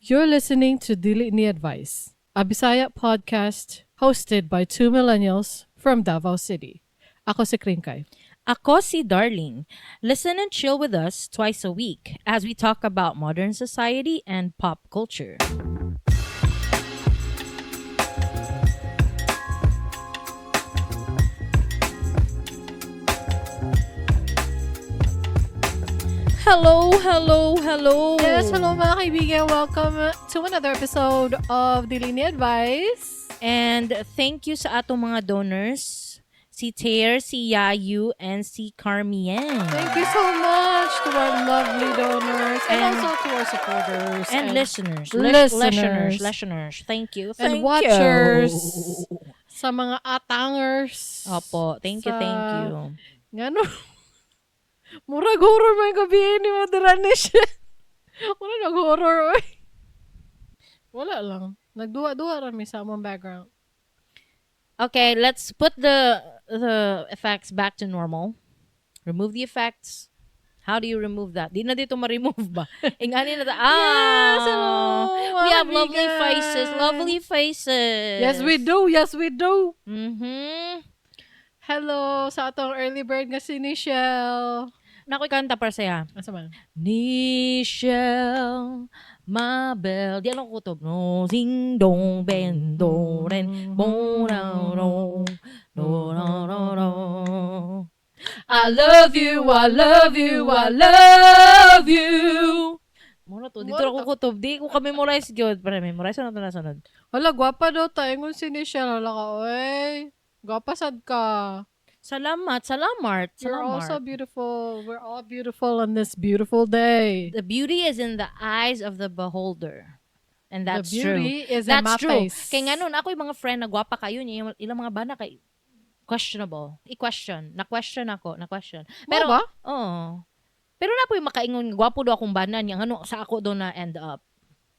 You're listening to Dili Ni Advice, a Bisaya podcast hosted by two millennials from Davao City. Ako si Kringkay. Ako si Darling. Listen and chill with us twice a week as we talk about modern society and pop culture. Hello. Yes, hello mga kaibigan. Welcome to another episode of Dili Ni Advice. And thank you sa atong mga donors. Si Tair, si Yayu, and si Carmien. Thank you so much to our lovely donors and also to our supporters. And listeners. Listeners. Thank you. And watchers. Sa mga atangers. Opo. Thank you. Ngano? Murag horror may gabi ni mo dirani siya. Wala nag-horror. Wala lang. Nagduwa-duwa rami sa among background. Okay, let's put the effects back to normal. Remove the effects. How do you remove that? Di na dito ma-remove ba? Ingani na Yes, hello. We have lovely faces. Yes, we do. Mm-hmm. Hello sa atong early bird nga si Nichelle. Nakoy kanta para saya. Asa man? Nichelle, Mabel. Di anong kutob? No, sing dong ben do ren bo na no do na no. I love you. Muna to, dito ako kutob. Di ko ka-memorize gyud. Para memorize na to na sunod. Hala, gwapa daw tayo ngun si Nichelle. Hala ka, oy. Gwapa sad ka. Salamat. You're also beautiful. We're all beautiful on this beautiful day. The beauty is in the eyes of the beholder. And that's true. The beauty is in my face. Kaya nga nun, ako yung mga friend na gwapa kayo niya, ilang mga bana kay questionable. I-question. Na-question. Pero, ba? Oo. Pero na po yung makaingon, gwapo daw akong bana niya, ano, sa ako daw na end up.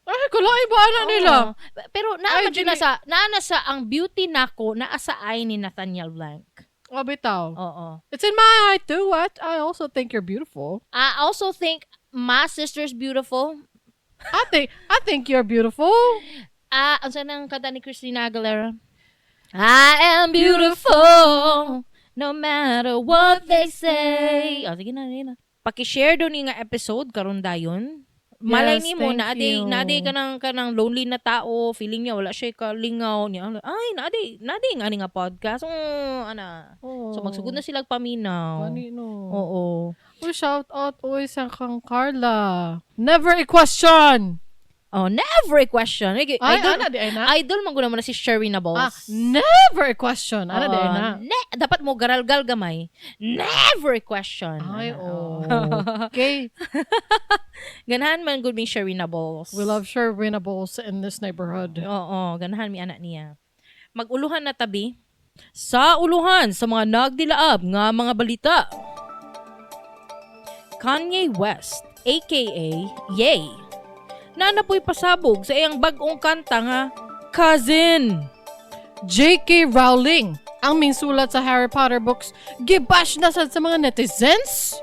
Ay, kulay ba na nila? Pero naana sa ang beauty nako, naa sa eye ni Nathaniel Blanc. Oh, bitaw. Oo. It's in my eye too. What? I also think you're beautiful. I also think my sister's beautiful. I think you're beautiful. Ang sanang kanta ni Christina Aguilera. I am beautiful no matter what they say. Sige na. Paki-share doon nga episode karon dayon. Malay ni mo na ade ka nang lonely na tao, feeling niya wala siya kalingaw niya. Ay, nade nga podcast. So magsugod na sila paminaw. Kanino? Oo. Shout out sa kang Carla. Never a question. Oh, never a question. Idol man guna mo na si Sherry na boss. Never a question. Ana di na. Dapat mo garalgal gamay. Never a question. Ay, okay. Ganahan man good mi Sherry na boss. We love Sherry na boss in this neighborhood. Oo, ganahan mi anak niya. Mag-uluhan na tabi. Sa uluhan sa mga nagdilaab nga mga balita. Kanye West, aka Yay, nanapoy pasabog sa iyang bag-ong kanta nga Cousin. J.K. Rowling, ang minsulat sa Harry Potter books, gibash na sa mga netizens.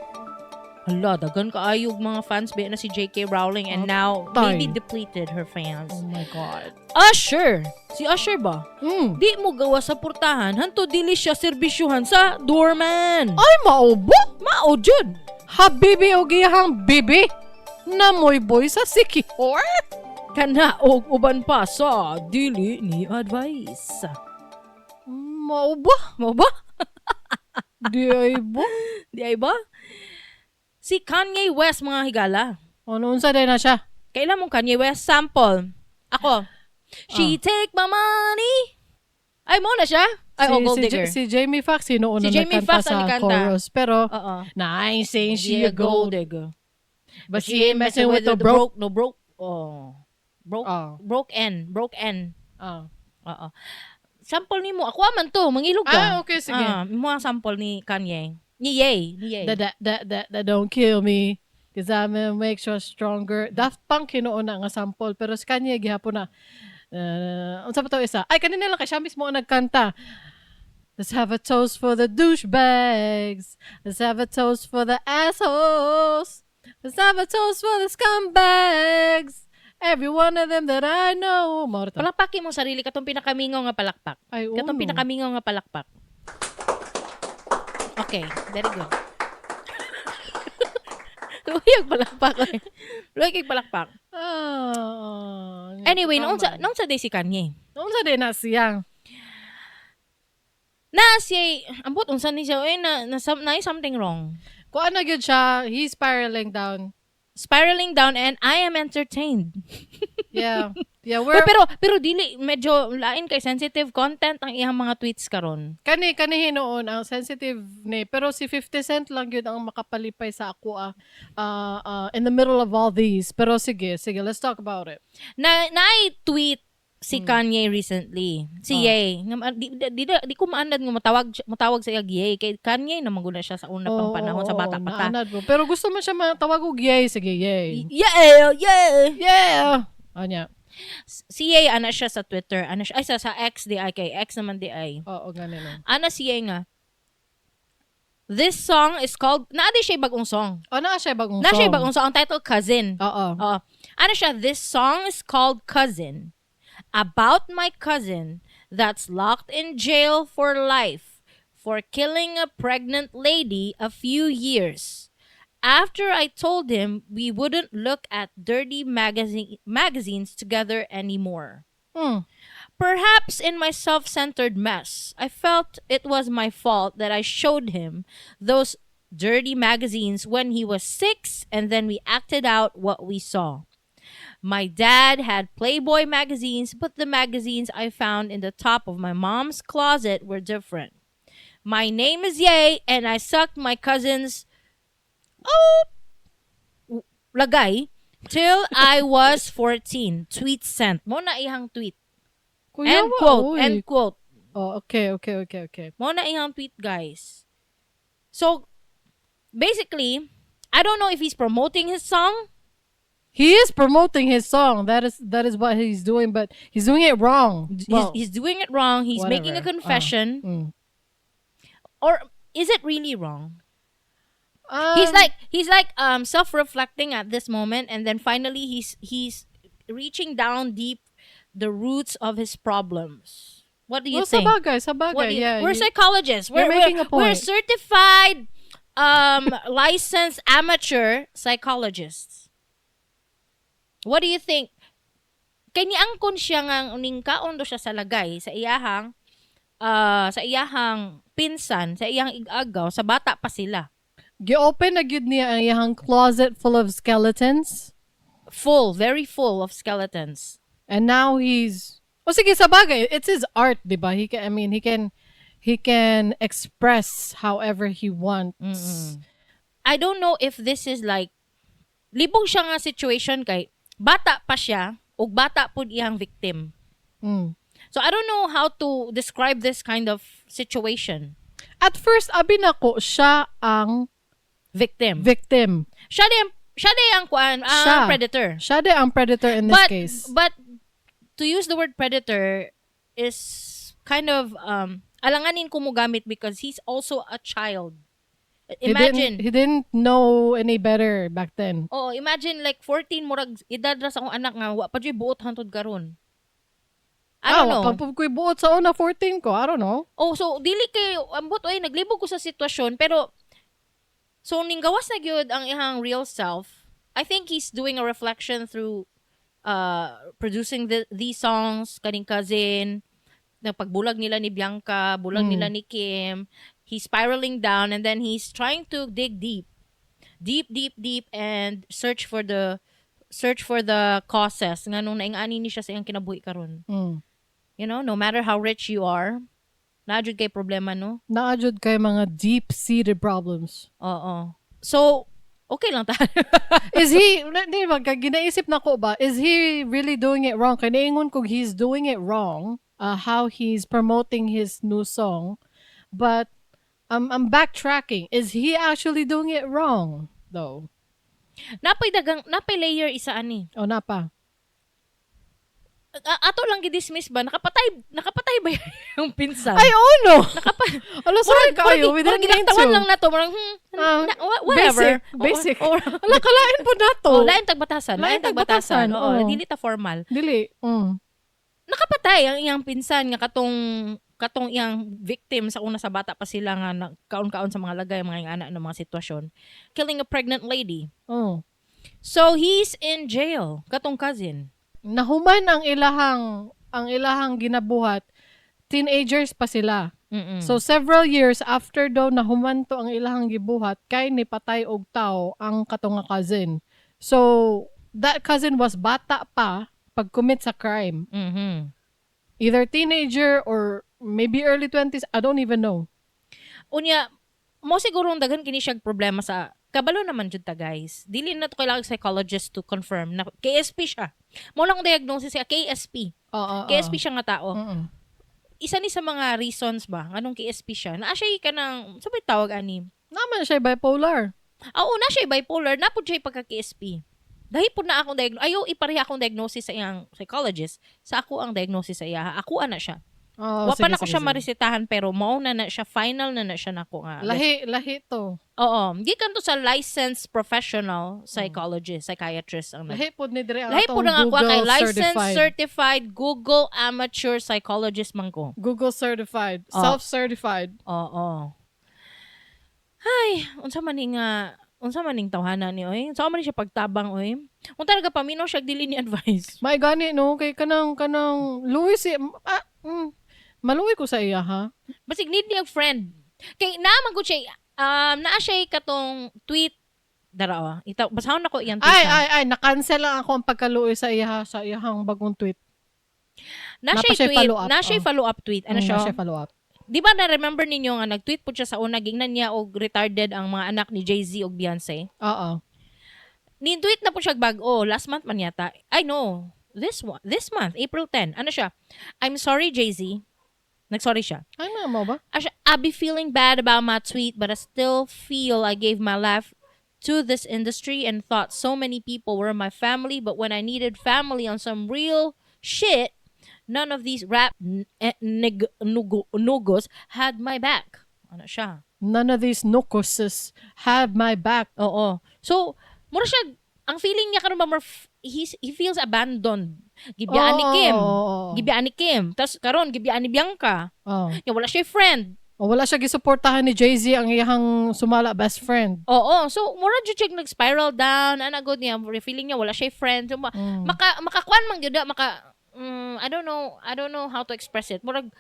Hala, dagan kaayog mga fans ba na si J.K. Rowling and now maybe depleted her fans. Oh my God. Usher. Si Usher ba? Di mo gawa sa purtahan, hanto dili siya serbisyuhan sa doorman. Ay, mao ba? Mao jud. Habibi o iyahang bibi. Namoy boy sa sikihor? Kana og uban pa sa Dili Ni Advice. Mao ba? Di ay ba? Si Kanye West mga higala. Ano unsa day na siya? Kailan mong Kanye West sample? Ako. She take my money. Ay mo na siya? Ay, gold digger. Si Jamie Foxx sino una nakanta sa chorus. Pero, I ain't saying she a gold digger. But she ain't messing with the broke. No broke. Broke N. Sample ni mo. Ako man to. Mangilog ka. Okay, sige. Mo ang sample ni Kanye. Ni Yay. That don't kill me. Cause I'm gonna make you stronger. Daft Punk kinuuna nga sample. Pero si Kanye gihapon na. Unsa pa to isa? Ay, kanina lang siya mismo ang nagkanta. Let's have a toast for the douchebags. Let's have a toast for the assholes. Let's have a toast for the scumbags. Every one of them that I know. Mao to. Palakpakin mo sarili katong pinakamingaw nga palakpak. Ay, Katong uno. pinakamingaw nga palakpak. Okay, very good. Luyag palakpak. Luyag palakpak. Anyway, noon sa day si Kanye. Noon sa din na siyang. Na siya, ambot, unsan ni siya, na something wrong. Kung ano yun siya, he's spiraling down. Spiraling down and I am entertained. Yeah. Yeah, Uy, pero dili, medyo lain kay sensitive content ang iyang mga tweets karon. Kani hinoon ang sensitive ni, pero si 50 Cent lang yun ang makapalipay sa ako in the middle of all these. Pero sige, let's talk about it. Na-tweet si Kanye recently. Si Ye. Di ko maanad nga matawag sa Ye. Kay Kanye na maguna siya sa una pang panahon sa bata pa ta. Pero gusto mo siya matawag og yay. Sige, yay. Yeah. Anya. Si Ye, ana siya sa Twitter. Ana siya, ay sa X di ay. Kay X naman di ay. Oo, ganun. Ana si Ye nga. This song is called, naadi siya bagong song. Na siya bagong song. Na siya bagong song. Ang title, Cousin. Oo. Ano siya, this song is called Cousin. About my cousin that's locked in jail for life for killing a pregnant lady a few years. After I told him we wouldn't look at dirty magazines together anymore. Perhaps in my self-centered mess, I felt it was my fault that I showed him those dirty magazines when he was 6 and then we acted out what we saw. My dad had Playboy magazines, but the magazines I found in the top of my mom's closet were different. My name is Ye, and I sucked my cousin's lagay till I was 14. Tweet sent. Mo na iyang tweet. End quote. Oh, okay. Mo na iyang tweet, guys. So, basically, I don't know if he's promoting his song. He is promoting his song. That is what he's doing, but he's doing it wrong. He's doing it wrong. He's making a confession. Or is it really wrong? He's like self-reflecting at this moment, and then finally he's reaching down deep the roots of his problems. What do you think? Sabagay. Yeah, we're psychologists. You're making a point. We're certified licensed amateur psychologists. What do you think? Kay niangkon siya nga uning kaon do siya sa lagay sa iyahang pinsan, sa iyang igagaw, sa bata pa sila. Gi-open na gyud niya ang iyang closet full of skeletons. Very full of skeletons. And now he's sige, sabagay, it's his art, diba? He can express however he wants. I don't know if this is like libong siya nga situation kay bata pa siya ug bata pud iyang victim. So I don't know how to describe this kind of situation. At first, abi nako siya ang victim. Siya ang predator. Siya ang predator in this case. But to use the word predator is kind of alanganin ko mo gamit because he's also a child. Imagine. He didn't know any better back then. Oh, imagine like 14 murag edad ra sa akong anak nga wa pa jud buot hantod karon. I don't know. Pag ko'y buot sa una 14 ko, I don't know. Oh, so dili kay ambot naglibog ko sa sitwasyon pero so ning gawas na gyud ang iyang real self. I think he's doing a reflection through producing these songs kaning cousin, na pagbulag nila ni Bianca, bulag nila ni Kim. He's spiraling down and then he's trying to dig deep and search for the causes nga nung naingani ni siya sa iyang kinabuhi karon. You know, no matter how rich you are, naajud kay problema, no? Naajud kay mga deep-seated problems. Oo. So, okay lang tayo. Is he, di ba, ginaisip na ko ba, is he really doing it wrong? Kaya naingon kung he's doing it wrong, how he's promoting his new song, but I'm backtracking. Is he actually doing it wrong, though? Napay layer isa ani. O, napa. ato lang gidismiss ba? Nakapatay ba yung pinsan? Ay, oh no! Ala, Murag- sorry kayo. We murag didn't mean ginatawan to. lang nato, murag whatever. Basic. Or, Ala, kalain po na to. lain tagbatasan. Lain tagbatasan, Oo, oo. dili ta formal. Dili. Nakapatay ang iyang pinsan nga katong iyang victim sa una sa bata pa sila nga kaon-kaon sa mga lagay, mga anak ng mga sitwasyon. Killing a pregnant lady. Oh. So, he's in jail. Katong cousin. Nahuman ang ilahang ginabuhat. Teenagers pa sila. Mm-mm. So several years after daw nahuman to ang ilahang gibuhat, kay ni patay og tao ang katong nga cousin. So that cousin was bata pa pag-commit sa crime. Mhm. Either teenager or maybe early 20s, I don't even know. Unya, mo siguro daghan kini siya problema sa kabalo naman jud ta guys. Dili na to kailangan psychologist to confirm na KSP siya. Mo lang diagnosis siya KSP. Oo. KSP siya nga tao. Mm-mm. Isa ni sa mga reasons ba anong KSP siya? Naa siya kanang sabay tawag ani. Naman siya bipolar. Oo, na siya bipolar, napud siya pagka KSP. Dahil po na akong ayaw ipareha akong diagnosis sa iyang psychologist. Sa ako ang diagnosis sa iya. Ako ana siya. Oh, Wa pa na ko siya maresetahan pero mao na siya, final na siya nako nga. Lahi to. Oo, gikan to sa licensed professional psychiatrist ang Lahi po ni dire ang Lahi po na ako kay licensed certified. certified Google amateur psychologist man ko. Google certified, Oh. self-certified. Oo. Hay, unsa man ning tawhana ni oy? Unsa man siya pagtabang oy? Unta talaga paminaw siya Dili Ni Advice. May gani no kay kanang Luis maluwi ko sa iya ha. Basig need niya friend. Kay naman ko siya naa siya katong tweet dara basahon nako iyang tweet. Ay, na-cancel lang ako ang pagkaluwi sa iyahang bagong tweet. Na Napa siya siya tweet, follow-up, na siya follow-up tweet. Ano siya? Na siya follow up. Di ba na-remember ninyo nga nag-tweet po siya sa una, gingnan niya og retarded ang mga anak ni Jay-Z og Beyonce? Oo. Ni-tweet na po siya bago, last month man yata. I know, this month, April 10. Ano siya? I'm sorry, Jay-Z. Nag-sorry siya. Ay, mo ba? I be feeling bad about my tweet, but I still feel I gave my life to this industry and thought so many people were my family, but when I needed family on some real shit, none of these rap nugos had my back. Ano siya? None of these nukoses have my back. Oo. So, mura siya, ang feeling niya karon ba he feels abandoned. Gibiyaan ni Kim. Gibiyaan ni Kim. Tapos karon gibiyaan ni Bianca. Oh. Yung wala siya friend. Wala siya gisuportahan ni Jay-Z ang iyahang sumala best friend. Oo. So, mura jud siya nag-spiral down. Ana good niya. Feeling niya wala siya friend. So, makakuan man gyud I don't know how to express it. Murag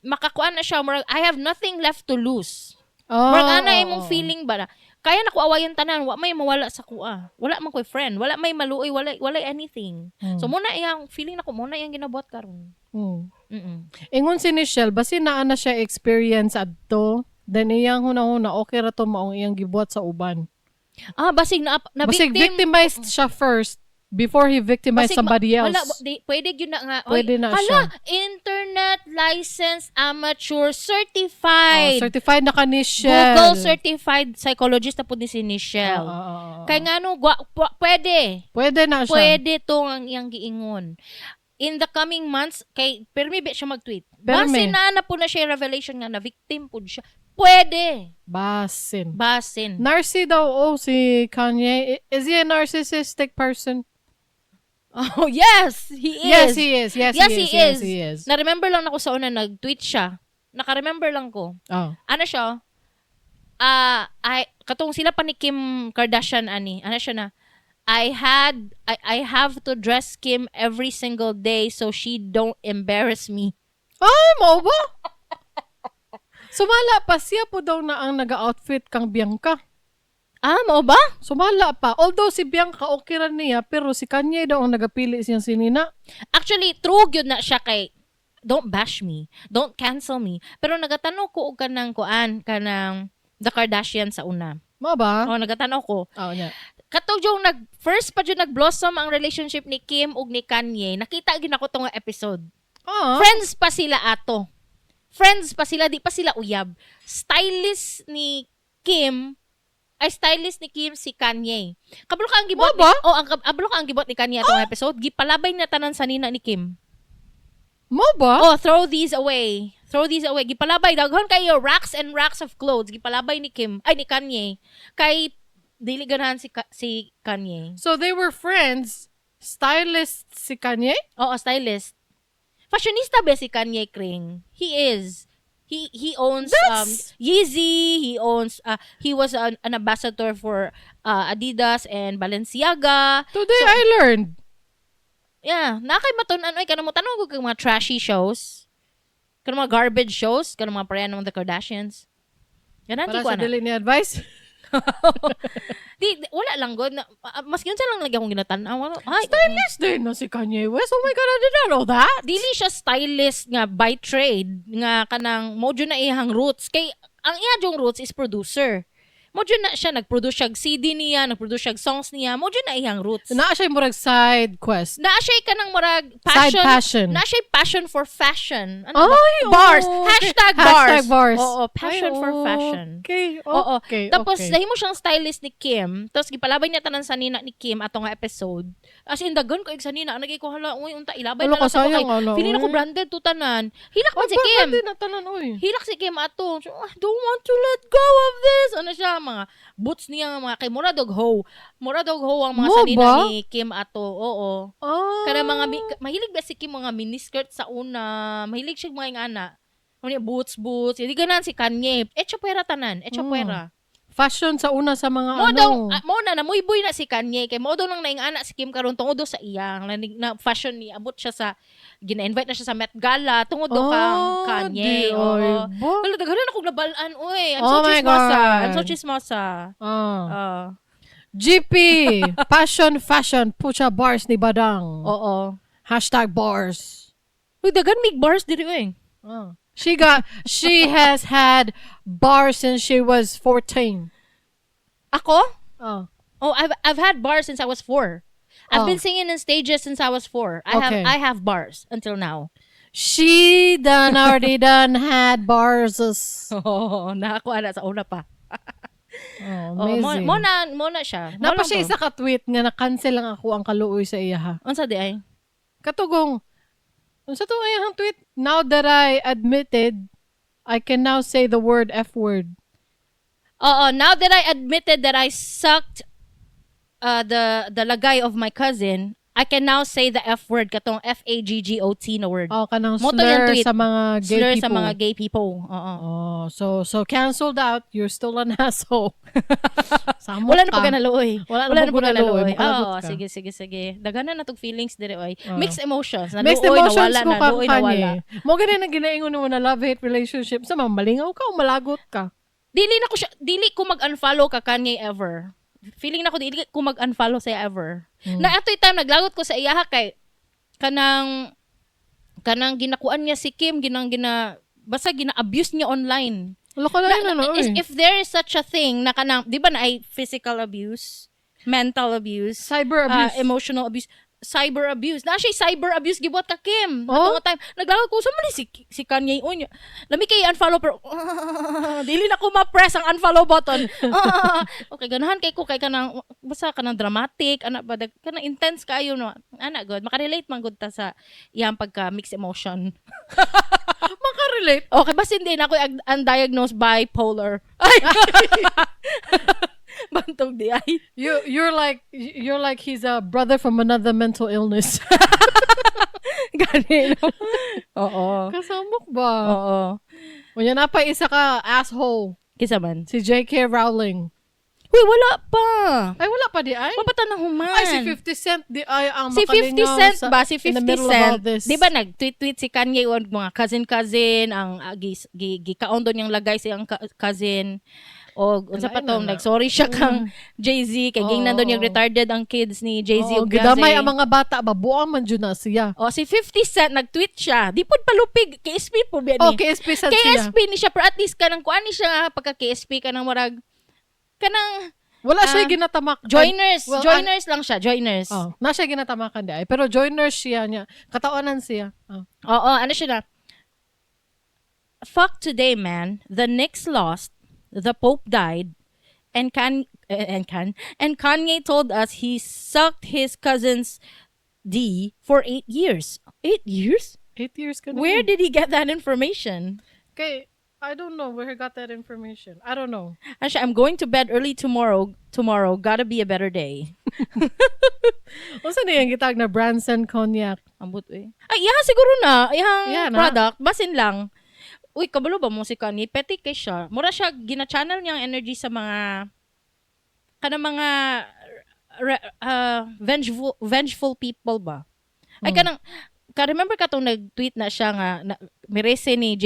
makakuan na siya. Murag I have nothing left to lose. Murag ana imong feeling ba na kaya na ko awayan tanan, wa may mawala sa kuha. Wala man ko'y friend, wala may maluoy, wala anything. So muna iyang feeling nako muna iyang ginabuhat karon. Ingon si Michelle, basi naa na siya experience adto, then iyang hunahuna okay ra to maong iyang gibuhat sa uban. Basig na Basig victimized siya first before he victimized somebody else. Wala, pwede yun na nga. Pwede na siya. Internet licensed amateur certified. Certified na ka ni Michelle. Google certified psychologist na po ni si Michelle. Kaya nga no, pwede. Pwede na siya. Pwede to ang iyang giingon. In the coming months, permi ba siya mag-tweet? Permi. Base na po na siya revelation nga na victim po siya. Pwede. Basin. Narcy daw, si Kanye. Is he a narcissistic person? Oh, yes, he is. Yes, he is. Na-remember lang ako sa una, nag-tweet siya. Naka-remember lang ko. Oh. Ano siya? Katong sila pa ni Kim Kardashian, ano siya na, I have to dress Kim every single day so she don't embarrass me. Ay, mo ba? Sumala pa siya po daw na ang naga-outfit kang Bianca. Mo ba? Sumala pa. Although si Bianca okay ran niya, pero si Kanye daw ang nagapili siyang sinina. Actually, true yun na siya kay, don't bash me, don't cancel me. Pero nagatanong ko og kanang kanang The Kardashian sa una. Mo ba? Nagatanong ko. Yeah. Katong yung first pa dyan nag-blossom ang relationship ni Kim ug ni Kanye, nakita gina ko tong episode. Friends pa sila ato. Friends pa sila, di pa sila uyab. Stylist ni Kim ay stylist ni Kim si Kanye. Kabalo ka ang gibot Mo ba? kabalo ka ang gibot ni Kanye atong episode, gipalabay na tanan sa nina ni Kim. Mo ba? Oh, throw these away. Gipalabay daghon kayo racks and racks of clothes. Gipalabay ni Kim, ay ni Kanye. Kay dili ganahan si Kanye. So they were friends. Stylist si Kanye? Oo, stylist. Fashionista ba si Kanye Kring? He is. He owns Yeezy, he was an ambassador for Adidas and Balenciaga. Today I learned. Yeah, nakay matun-an oy kanang mo tanong kag mga trashy shows. Kanang mga garbage shows, kanang mga parehan ng the Kardashians. Ganan Para ko sa Dili Ni Advice. Wala lang god na maski unsa lang lagi akong ginatan-aw. Stylist din na si Kanye West. Oh my God, I did not know that. Dili siya stylist nga by trade nga kanang mojo na iyang roots kay ang iyang roots is producer. Mojo na siya nagproduce siya CD niya, nagproduce siya songs niya, mojo na iyang roots. Naa siya murag side quest. Naa siya kanang murag Side passion. Naa siya passion for fashion. Ano Ay, ba? Bars. okay. Hashtag bars. Oo, passion for fashion. Okay. Oo. Okay. Tapos okay. nahimo siyang stylist ni Kim. Tapos gipalabay niya tanan sa nina ni Kim ato nga episode. As in dagon ko sa nina nagay ko hala uy unta ilabay Wala na lang ka sayang, kay. ala, Feeling uy. ako branded to tanan. Hilak man si Ba't Kim. di na tanan, oy? Hilak si Kim ato. So, I don't want to let go of this. Ano siya mga boots niya mga kay mura dog ho ang mga Mo sanina ba? ni Kim ato. Oo. Ah. Kada mga mahilig ba si Kim mga miniskirt sa una. Mahilig siya mga ingana. Ano boots. Hindi ganan si Kanye. Echo pera tanan. Puwera. Fashion sa una sa mga Mo ano. daw mo na namuyboy na si Kanye kay mo daw nang naingana si Kim karon tungod daw sa iyang na fashion ni abot siya sa gina-invite na siya sa Met Gala tungod daw kang Kanye. Oo. Wala daghan akong nabalaan oy. I'm Oh my God. so chismosa. GP, fashion, pucha bars ni Badang. Oo. Hashtag bars. Uy, daghan mig bars diri oy. She has had bars since she was 14. Ako? Oh. Oh, I've had bars since I was 4. I've been singing in stages since I was 4. I have bars until now. She already had bars. Oh, nakakuha na sa una pa. Amazing. Mo na siya. Napa siya isa ka-tweet nga na-cancel lang ako ang kaluoy sa iya ha. Unsa di ay? Katugong, unsa to iyang tweet? Now that I admitted, I can now say the word F word. Oo, now that I admitted that I sucked the lagay of my cousin, I can now say the F word katong FAGGOT na word. Oh, kanang Mo to yung slur tweet. sa mga gay Slur people. sa mga gay people. Oo. Oh, so canceled out. You're still an asshole. Wala na pag naluoy. Wala na pag naluoy. Oo, sige. Daghanan na tong feelings dire oy. Mixed emotions. Mixed Naluoy, emotions nawala ko na, ka luoy, nawala. Kanye. Mo gani na ginaingon mo na love-hate relationship. Sa malingaw ka o malagot ka? Dili ko mag-unfollow ka Kanye ever. Feeling na ko dili ko mag-unfollow sa ever. Na atoy time naglagot ko sa iya kay kanang ginakuan niya si Kim, basta gina-abuse niya online. Wala ka na If there is such a thing na kanang, di ba na ay physical abuse, mental abuse, cyber abuse, emotional abuse, cyber abuse. Na siya cyber abuse gibot ka Kim. Oh? Atong time naglawag ko sa si Kanye unya. Lami kay unfollow pero dili na ko ma-press ang unfollow button. Okay, ganahan kay ko kay kanang basta kanang dramatic, ana ba kanang intense kayo no. Ana god, makarelate man gud ta sa iyang pagka mixed emotion. makarelate. Okay, basta hindi na ako undiagnosed bipolar. Ay. Bantog di ay. You're like he's a brother from another mental illness. Gani no. Oo. Kasamok ba? Oo. Unya na pa isa ka asshole. Kisa man. Si J.K. Rowling. Uy, wala pa. Ay, wala pa di ay? Wala pa tanang human. Ay, si 50 Cent di ay ang Si 50 Cent ba? Si in the 50 middle of Cent. all this. Di ba nag-tweet si Kanye o mga cousin-cousin, ang gikaon doon yung lagay siyang cousin. O unsa pa to, nag-sorry siya kang Jay-Z, kay gingnan doon yung retarded ang kids ni Jay-Z o gidamay ang mga bata, babuang man dyan na siya. O, si 50 Cent, nag-tweet siya. Di po palupig, KSP po ba ni? KSP Cent siya. KSP ni siya, pero at least kanang kuan ni siya, pagka-KSP ka ng marag, kanang, wala siya ginatamak. Joiners lang siya, joiners. Na siya ginatamakan di ay. Pero joiners siya niya. Katawanan siya. Oo, ano siya na, fuck today, man. The Knicks lost. The Pope died. and Kanye told us he sucked his cousin's D for 8 years. 8 years? 8 years ka na. Where did he get that information? Okay, I don't know where he got that information. I don't know. Actually, I'm going to bed early tomorrow. Tomorrow, gotta be a better day. Unsa na yung gitag na Branson Cognac? Ambot eh. Ay, siguro na. Yeah, na. Product. Basin lang. Uy, kabalo ba mo si Kanye? Petty kay siya. Mura siya, gina-channel niyang energy sa mga mga vengeful people ba? Ay, remember ka itong nag-tweet na siya nga, mirese ni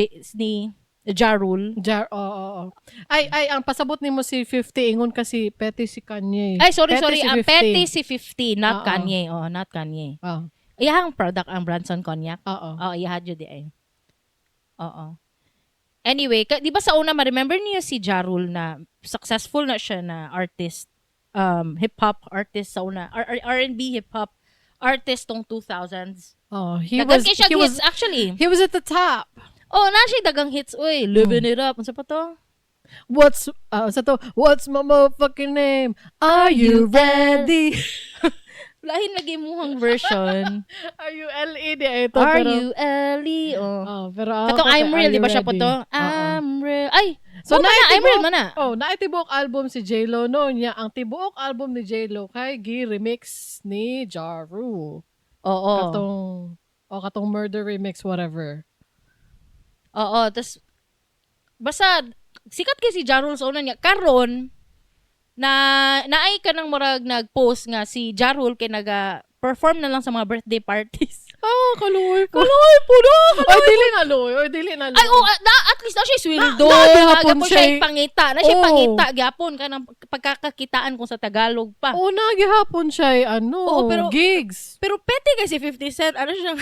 Ja Rule. Oo. Ay, ang pasabot ni mo si 50, ingon kasi petty si Kanye. Ay, sorry. Si Ang 50. petty si 50, not Oo. Kanye. Not Kanye. Oh. Iyahang product ang Branson Cognac. Oo. Iyahad yun di ay. Oo. Anyway, di ba sa una, ma-remember niyo si Ja Rule na successful na siya na artist, hip-hop artist sa una, R&B hip-hop artist tong 2000s. Oh, He was at the top. Oh, na siya dagang hits. Uy, living it up. Ano pa to? What's my motherfucking name? Are you ready? Lahin lagi muhang version. R-U-L-E di ito. R-U-L-E. Pero katong I'm real, di ba siya po to? I'm real. Ay, so I'm real man na. Naitibok album si J-Lo no niya. Ang tibuok album ni J-Lo kay remix ni Ja Rule. Oo. Katong murder remix, whatever. Oo, tas basta sikat kay si Ja Rule sa una niya karon na naay ka nang murag nag-post nga si Ja Rule kay naga-perform na lang sa mga birthday parties. Kaluoy po. Dili na loy. Ay, at least na siya sweldo. Gihapon Siya pangita. Na siya pangita gyapon ka ng pagkakakitaan kung sa Tagalog pa. Nagihapon siya pero gigs. Pero pete kay si 50 Cent, ano siya?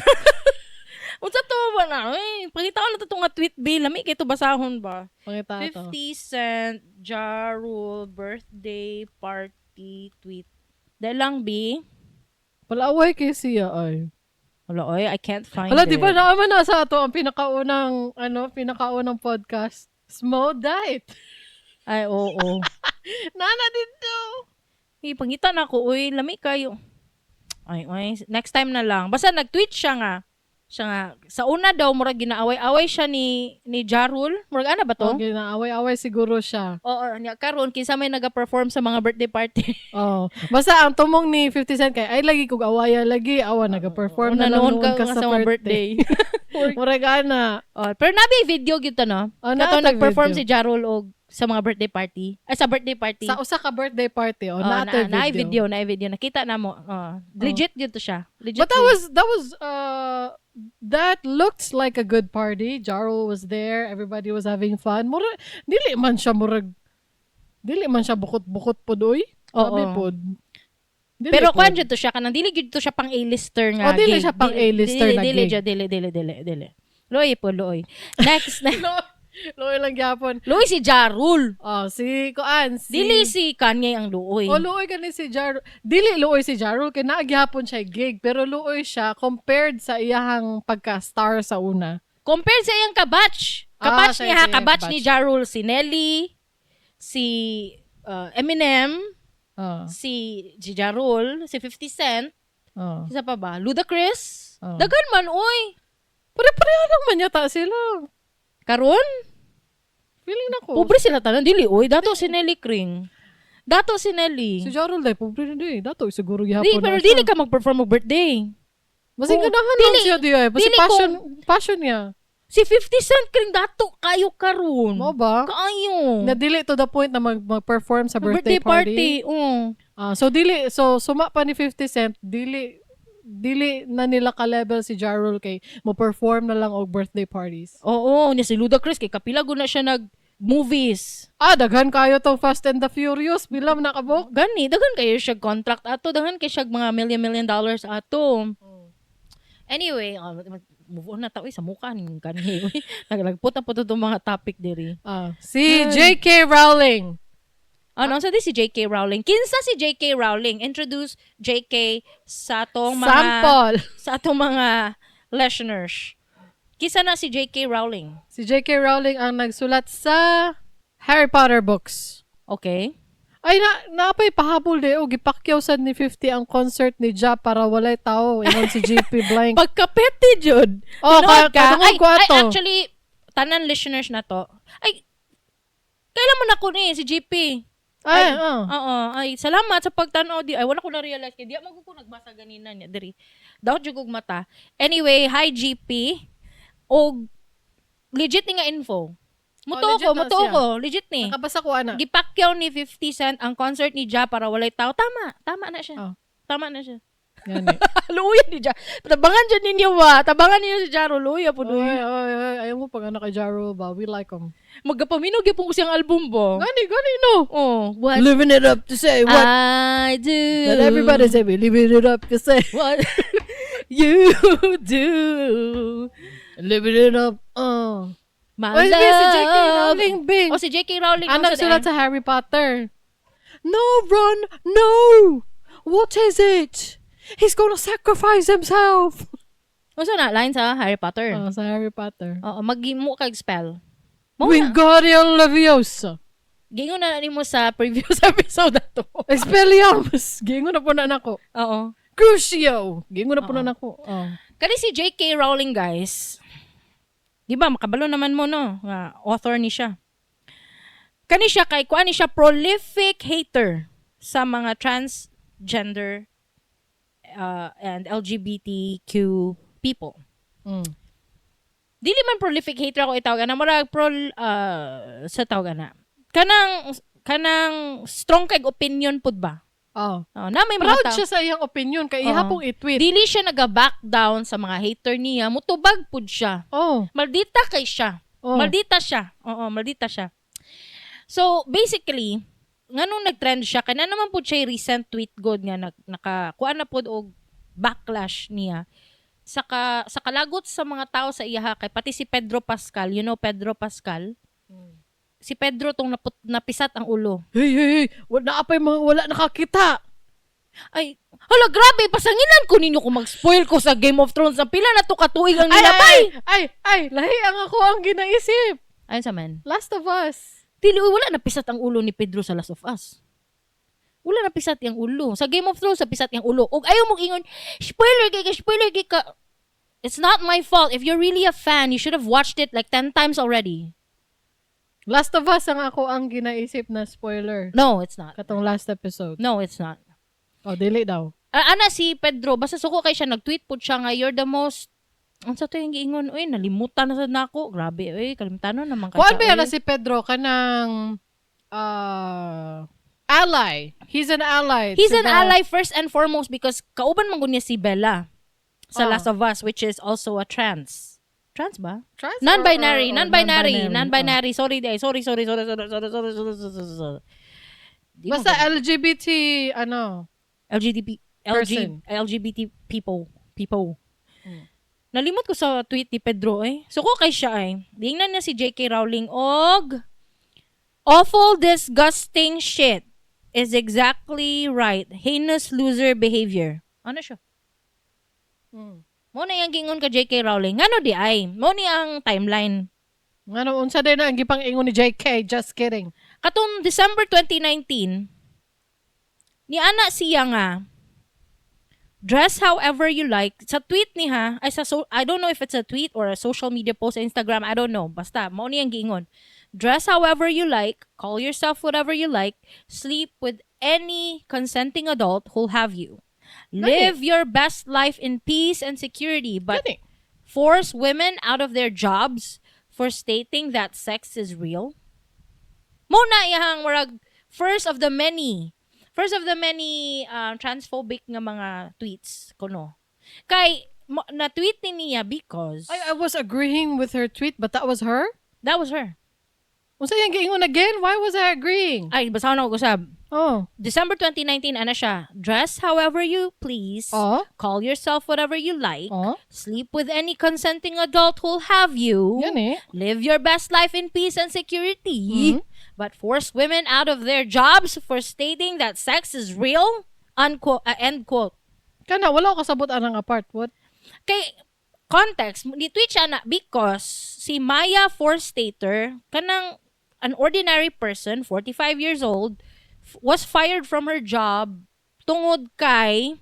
Unsa to ba na? Pangita ko na to nga tweet B, lami kay to basahon ba? Pangita to. 50 Cent Ja Rule birthday party tweet. Dahil lang B. Palaway kay siya ay. Wala, I can't find di it. ba naman nasa ato ang pinakaunang podcast? Small diet. Ay, oo. Nana dito. Pangita na ako, lami kayo. Ay, next time na lang. Basta nag-tweet siya nga. Sa una daw, murag ginaaway-away siya ni Ja Rule. Murag ana ba to? Ginaaway-away siguro siya. Oo, karon kinsa may naga-perform sa mga birthday party. Basta ang tumong ni 50 Cent kay ay lagi kog awaya lagi naga-perform na lang noon ka sa birthday. Murag ana. Pero nabi video gito no. Kato nag-perform si Ja Rule og sa mga birthday party. Ay, sa birthday party. Sa usa ka birthday party. Na video. Nakita na mo. Legit yun to siya. Legit. But that looked like a good party. Ja Rule was there. Everybody was having fun. Dili man siya bukot-bukot po doy. Sabi po. Pero kung dito siya, kanang dili dito siya pang A-lister nga. Dili siya pang A-lister na gig. Dili. Loy po, loy. Next. Loy lang gyapon. Loy si Ja Rule. Dili si Kanye ang luoy. Luoy gani si Ja Rule. Dili luoy si Ja Rule kay nagyapon siya gig pero luoy siya compared sa iyahang pagka-star sa una. Compared sa iyang kabatch. Kabatch niya, kabatch ni Ja Rule, si Nelly, si Eminem, si Ja Rule, si 50 Cent, isa pa ba? Ludacris. Dagan man, oy. Pare-pareho lang man yata sila. Karon? Feeling na ko. Pobre sila tanan. Dili, oy. Dato si Nelly Kring. Dato si Nelly. Si Ja Rule day, pobre na day. Dato, siguro gihapon na pero dili ka mag-perform mag birthday. Masing ganahan lang siya diya. Basi passion niya. Si 50 Cent Kring dato kayo karon. Mo ba? Kayo. Na dili to the point na mag-perform sa birthday party. So suma pa ni 50 Cent, dili na nila ka-level si Ja Rule kay mo-perform na lang og birthday parties. Oo, niya si Ludacris kay kapila na siya nag-movies. Daghan kayo tong Fast and the Furious. Bilam na kabok. Gani, daghan kayo siya contract ato. Daghan kayo siya mga $1 million ato. Anyway, move on na tao sa mukha ni Kanye. Nagput na po itong mga topic diri. Si J.K. Rowling. Sa di si J.K. Rowling. Kinsa si J.K. Rowling? Introduce J.K. sa atong mga sample. Sa atong mga listeners. Kinsa na si J.K. Rowling? Si J.K. Rowling ang nagsulat sa Harry Potter books. Okay. Ay, napay pahabol de. Gipakyaw sad ni 50 ang concert ni Ja para walay tao. Ingon si GP Blank. Pagkapete, Jud. Oh, Tinood ka? katungod ko ato. Ay, actually, tanan listeners na to. Ay, kailan mo na ko ni si GP? Ay, Oo. Ay, salamat sa pagtanaw di. Ay, wala ko na-realize kay di ako nagbasa ganina niya diri. Daw jud kog mata. Anyway, hi GP. Og legit ni nga info. Muto ko, legit ni. Nakabasa ko ana. Gipakyaw ni 50 Cent ang concert ni Ja para walay tao. Tama na siya. Oh. Tama na siya. Gani. Luya ni Ja. Tabangan dyan ninyo ba? Tabangan ninyo si Jaro. Luya po. Oy, ayaw mo pag anak kay Jaro ba? We like him. Magkapaminog yung po siyang album ba? Gani no. Oh, what? Living it up to say what I do. that everybody say we living it up to say What you do. living it up. My Oy, love. si J.K. Rowling, Bing. Oh, si J.K. Rowling. Anak ang sulat sa Harry Potter. No, Ron, no. What is it? He's gonna sacrifice himself. Ano na? Line sa Harry Potter. Sa Harry Potter. Oo, mag-mo kag spell. Mo na. Wingardium Leviosa. Gingon na mo sa previous episode na to. Expelliarmus. Gingo na po na nako. Oo. Crucio. Gingo na po na nako. Kani si J.K. Rowling, guys. Di ba, makabalo naman mo, no? Author ni siya. Kani siya, kuha ni siya prolific hater sa mga transgender and LGBTQ people. Dili man prolific hater ako itawag na. Marag sa tawag na. Kanang strong kag opinion pud ba? Na may mga Proud siya sa iyang opinion kay ihapong i-tweet. Dili siya naga-back down sa mga hater niya. Mutubag pud siya. Maldita kay siya. Maldita siya. Oo, maldita siya. So, basically, nganong nag-trend siya, kaya naman pud siya recent tweet god nga nakakuha na pud og backlash niya sa kalagot sa mga tao sa iyaha kay pati si Pedro Pascal, you know Pedro Pascal? Si Pedro tong napisat ang ulo. Hey, wala nakakita. Ay, hala, grabe, pasanginan ko ninyo kung mag-spoil ko sa Game of Thrones. Ang pila na to katuig ang nilabay. Ay, lahi ang ako ang ginaisip. Ayun sa man. Last of Us. Dili, wala napisat ang ulo ni Pedro sa Last of Us. Wala napisat yung ulo. Sa Game of Thrones, napisat yung ulo. Og ayaw mong ingon, spoiler ka. It's not my fault. If you're really a fan, you should have watched it like 10 times already. Last of Us ang ako ang ginaisip na spoiler. No, it's not. Katong last episode. No, it's not. Dili daw. Ana si Pedro, basta suko kay siya, nag-tweet po siya nga, you're the most, ang sa to yung giingon, nalimutan na sa nako. Grabe, kalimutan na naman kaya. Kuan ba yan na si Pedro kanang ally? He's an ally. He's an ally first and foremost because kauban man gud niya si Bella sa Last of Us, which is also a trans. Trans ba? Trans? Non-binary. Sorry. Basta LGBT, LGBT people. Nalimot ko sa tweet ni Pedro So ko kay siya Dingnan na si J.K. Rowling og awful disgusting shit is exactly right. Heinous loser behavior. Ano siya? Mo na yung gingon ka J.K. Rowling. Ngano di ay? Mo ni ang timeline. Ngano unsa din na ang gipang ingon ni J.K. Just kidding. Katong December 2019, ni ana siya nga, dress however you like. Sa tweet niya, I don't know if it's a tweet or a social media post sa Instagram, I don't know. Basta, mo ni ang gingon. Dress however you like, call yourself whatever you like, sleep with any consenting adult who'll have you. Live your best life in peace and security, but force women out of their jobs for stating that sex is real. Muna iyahang warag first of the many transphobic nga mga tweets kuno. Kay na-tweet ni niya because I was agreeing with her tweet, but that was her? That was her. Unsa yang giingon again? Why was I agreeing? Ay, basahan ako usab. December 2019, ana siya. Dress however you please. Call yourself whatever you like. Sleep with any consenting adult who'll have you. Yan Live your best life in peace and security. But force women out of their jobs for stating that sex is real? Unquote, end quote. Kana, wala ko kasabot anang apart. What? Kay, context, ni-tweet siya na because si Maya Forstater, kanang an ordinary person, 45 years old, was fired from her job tungod kay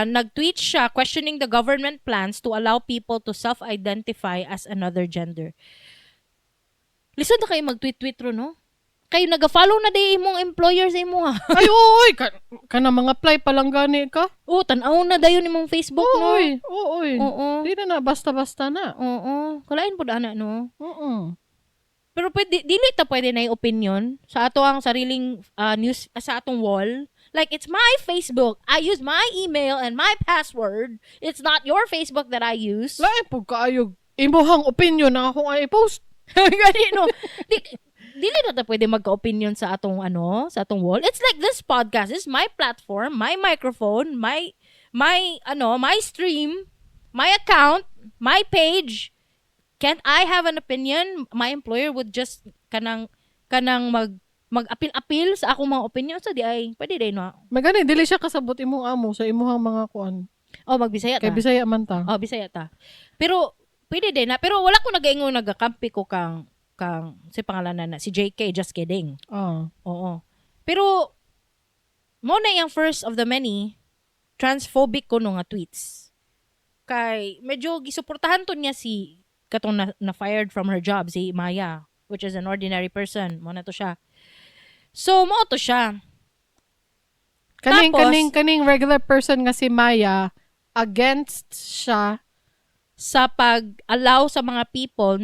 nag-tweet siya questioning the government plans to allow people to self-identify as another gender. Lisod na kayo mag-tweet-tweet ro, no? Kayo nag-follow na di imong employer sa imo ha. Ay, oy, ka na mga apply pa lang gani ka. Tanaw na dayon imong Facebook, no? Oy, oy. Oo. Di na basta-basta na. Oo. Kalain po ana, no? Oo. Pero dili ta pwede na yung opinion sa ato ang sariling news sa atong wall. Like, it's my Facebook. I use my email and my password. It's not your Facebook that I use. Lain po kaayog. Imuhang opinion na akong i-post. Gani, no? Dili na ta pwede magka-opinion sa atong sa atong wall. It's like this podcast. This is my platform, my microphone, my stream, my account, my page. Can't I have an opinion? My employer would just kanang mag-apil-apil sa akong mga opinion sa di ay pwede day no. Magani dili siya kasabot imong amo sa imuhang mga kuan. Magbisaya ta. Kay Bisaya man ta. Bisaya ta. Pero pwede din na pero wala ko nagaingon nagakampi ko kang si pangalanan na si JK, just kidding. Oo. Pero mo na yung first of the many transphobic ko no nga tweets. Kay medyo gisuportahan to niya si katong na fired from her job si Maya, which is an ordinary person. Mo na to siya. So mo to siya. Kaning regular person nga si Maya, against siya sa pag-allow sa mga people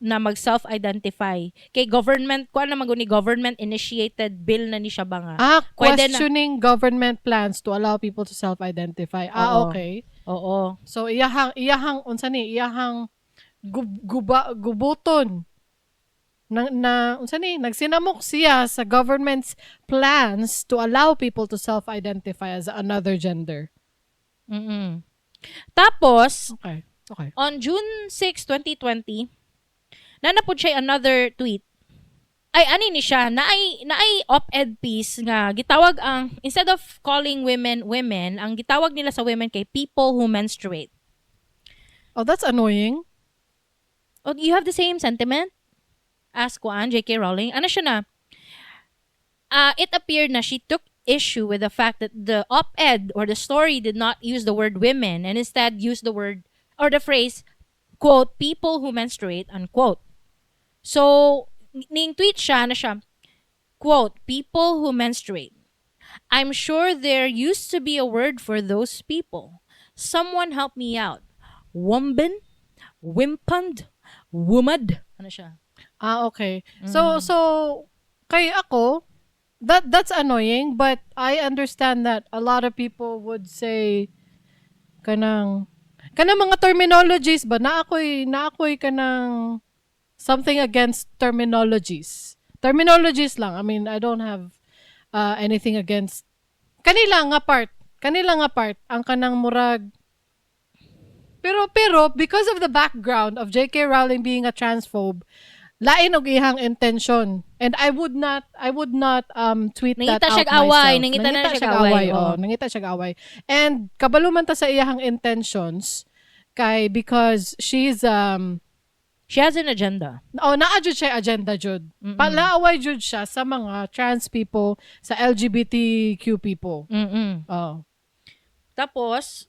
na mag-self-identify. Kay government, kuan naman ni government-initiated bill na ni siya ba nga? Questioning government plans to allow people to self-identify. Okay. Oo. So, iyahang, unsa ni, iyahang gubuton. Unsa ni, nagsinamok siya sa government's plans to allow people to self-identify as another gender. Tapos, okay. On June 6, 2020, nanapod siya another tweet. Ay, ani ni siya, naay op-ed piece nga, gitawag ang, instead of calling women, ang gitawag nila sa women kay people who menstruate. Oh, that's annoying. Oh, you have the same sentiment? Ask Juan, J.K. Rowling. Ano siya na? It appeared na she took issue with the fact that the op-ed or the story did not use the word women and instead used the word, or the phrase, quote, people who menstruate, unquote. So, ning tweet siya na siya, quote, people who menstruate. I'm sure there used to be a word for those people. Someone help me out. Wombin? Wimpand? Wumad? Ano siya? Okay. So, kay ako, that's annoying, but I understand that a lot of people would say, kanang mga terminologies ba, na ako'y kanang something against terminologies. Terminologies lang. I mean, I don't have anything against kanila nga part ang kanang murag. Pero because of the background of J.K. Rowling being a transphobe, lain og ihang intention. And I would not tweet that out myself. Nangita siya away. And kabalo man ta sa iyahang intentions kay because she has an agenda. Naa jud siya agenda jud. Palaaway jud siya sa mga trans people, sa LGBTQ people. Tapos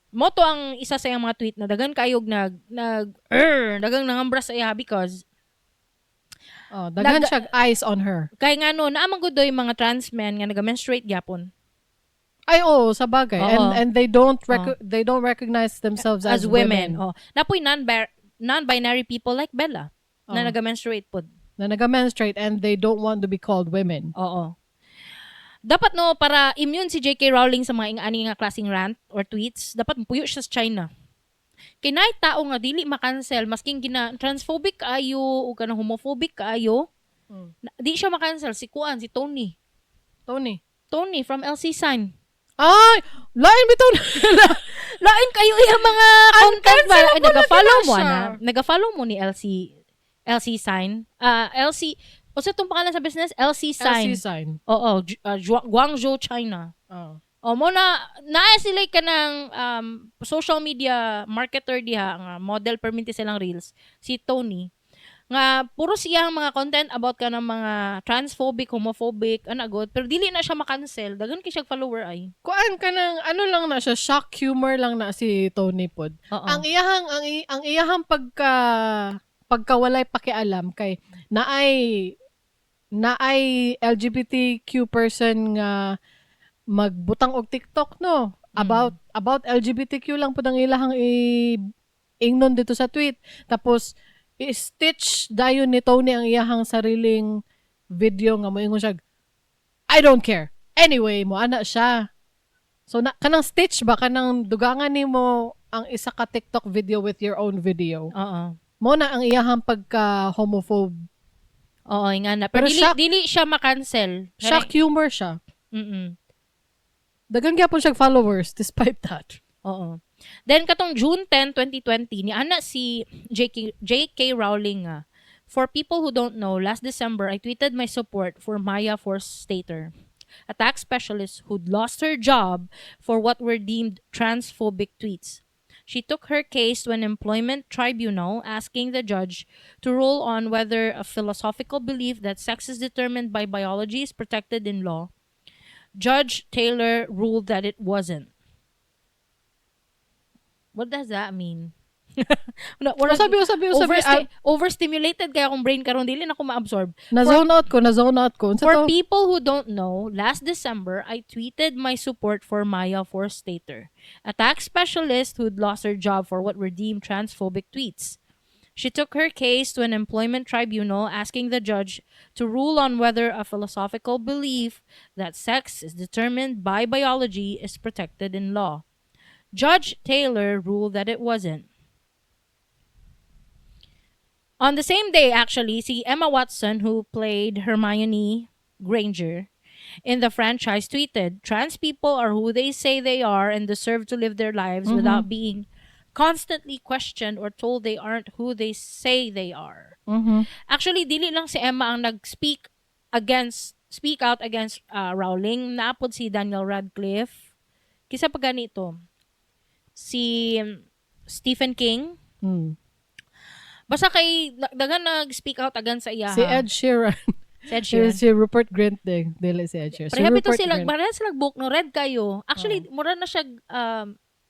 moto ang isa sa iyang mga tweet na dagan kayog dagang nangambra sa iya because dagan siya eyes on her. Kay nga no, naamang gud doy mga trans men nga naga-menstruate gyapon. Ay sa bagay. And they don't recognize themselves as women. Napoy non-binary people like Bella na naga-menstruate pod. Na naga-menstruate and they don't want to be called women. Dapat no, para immune si J.K. Rowling sa mga ani nga klaseng rant or tweets, dapat puyo siya sa China. Kay naay tao nga dili makancel masking transphobic kaayo o kanang homophobic kaayo. Di siya makancel si Tony. Tony from LC Sign. Ay, lain bitaw lain kayo iya mga content ba nagafollow mo ni LC Sign. LC Usa tong pangalan sa business? LC Sign. Guangzhou, China. Mo na sila ka ng social media marketer diha, nga model perminti silang reels. Si Tony. nga puro siyang mga content about ka ng mga transphobic, homophobic, good, pero dili na siya makancel. Dagan kay siya follower ay. Kuan ka ng ano lang na siya, shock humor lang na si Tony Pod. Oo. Ang iyahang pagkawalay pakialam kay naay LGBTQ person nga magbutang og TikTok no about LGBTQ lang pud ang ilahang ingnon dito sa tweet. Tapos i-stitch dayon ni Tony ang iyahang sariling video nga moingon siya, I don't care. Anyway, mo ana siya. So kanang stitch ba kanang dugangan nimo ang isa ka TikTok video with your own video. Oo. Mo na ang iyahang pagka homophobe. Oo, nga na. Pero dili siya makancel. Shock humor siya. Dagan gyapon siya followers despite that. Oo. Then katong June 10, 2020 ni ana si JK Rowling nga. For people who don't know, last December I tweeted my support for Maya Forstater, a tax specialist who'd lost her job for what were deemed transphobic tweets. She took her case to an employment tribunal, asking the judge to rule on whether a philosophical belief that sex is determined by biology is protected in law. Judge Taylor ruled that it wasn't. What does that mean? Sabi. Overstimulated kaya akong brain karon dili na ko ma-absorb. Na-zone out ko. For people who don't know, last December, I tweeted my support for Maya Forstater, a tax specialist who'd lost her job for what were deemed transphobic tweets. She took her case to an employment tribunal, asking the judge to rule on whether a philosophical belief that sex is determined by biology is protected in law. Judge Taylor ruled that it wasn't. On the same day, actually, si Emma Watson, who played Hermione Granger in the franchise, tweeted, "Trans people are who they say they are and deserve to live their lives without being constantly questioned or told they aren't who they say they are." Actually, dili lang si Emma ang speak out against Rowling. Naapod si Daniel Radcliffe. Kisa pa ganito. Si Stephen King. Basta kay dagan nag-speak out against sa iya. Si Ed Sheeran. Si Rupert Grint din. Dili si Ed Sheeran. Pareha ito sila book no red kayo. Actually, mura na siya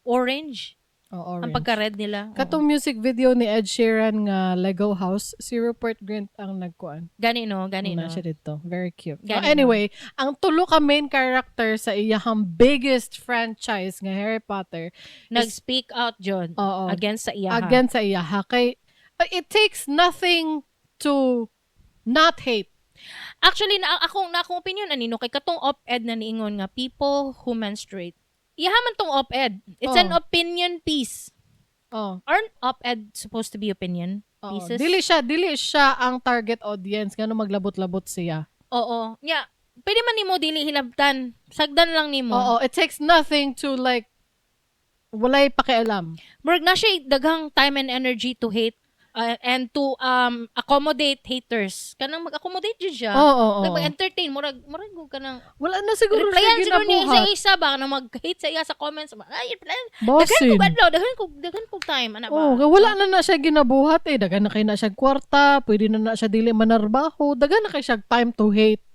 orange. Orange. Ang pagka-red nila. Katong music video ni Ed Sheeran nga Lego House, si Rupert Grint ang nagkuan. Gani no. Siya dito. Very cute. Anyway, ang tulo ka main character sa iyahang biggest franchise nga Harry Potter nag-speak out John against sa iyaha. Against sa iyaha. Kay it takes nothing to not hate. Actually, akong opinion anino kay katong op-ed na niingon nga people who menstruate. Iyahaman tong op-ed. It's an opinion piece. Aren't op-ed supposed to be opinion pieces? Dili siya ang target audience ngano maglabot-labot siya. Oo. Yeah. Pwede man nimo dili hilabtan. Sagdan lang nimo. It takes nothing to like walay pakialam. Murag na siya daghang time and energy to hate and to accommodate haters. Kanang mag-accommodate dyan siya. Mag-entertain. Murag ka nang wala na siguro replyan siya siguro niya ginabuhat. isa-isa ba na mag-hate sa iya sa comments. Bosin. Dagan ko time. Ana ba? Wala na siya ginabuhat eh. Dagan na kay na siya kwarta. Pwede na siya dili manarbaho. Dagan na kay siya time to hate.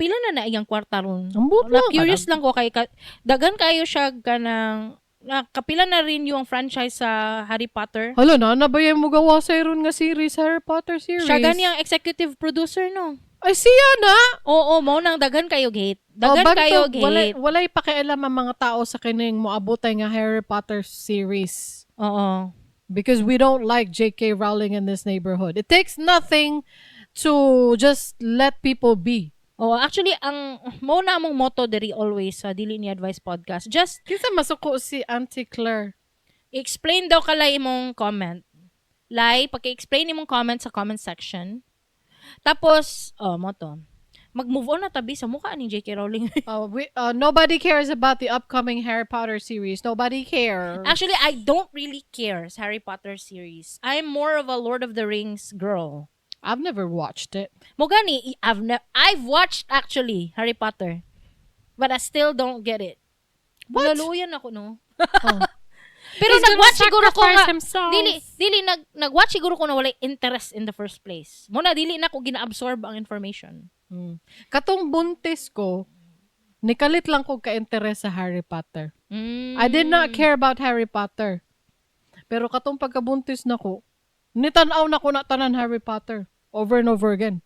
Pila na iyang kwarta ron? Ambot lang. Curious lang ko kay dagan kayo siya kanang kapila na rin yung franchise sa Harry Potter. Hala na ba yung mugawas ron nga series, Harry Potter series? Siya gani ang executive producer, no? Ay, siya na! Oo, mo nang dagan kayo hate. Dagan kayo hate. Walay pakialam ang mga tao sa kining moabotay nga Harry Potter series. Oo. Because we don't like J.K. Rowling in this neighborhood. It takes nothing to just let people be. Actually, ang mo na among motto diri always sa Dili Ni Advice podcast. Just kinsa masuko si Auntie Claire. Explain daw kalay imong comment. Paki-explain imong comment sa comment section. Tapos, motto. Mag-move on na tabi sa mukha ni J.K. Rowling. Nobody cares about the upcoming Harry Potter series. Nobody cares. Actually, I don't really care sa Harry Potter series. I'm more of a Lord of the Rings girl. I've never watched it. Mogani, I've watched actually Harry Potter, but I still don't get it. Bulaluyan ako, no? Pero He's gonna nag-watch siguro ko sacrifice nga himself. dili nag-watch siguro ko na walay interest in the first place. Muna dili na ko gina-absorb ang information. Katong buntis ko, nikalit lang ko ka-interest sa Harry Potter. I did not care about Harry Potter. Pero katong pagkabuntis na ko, nitanaw na ko na tanan Harry Potter. Over and over again.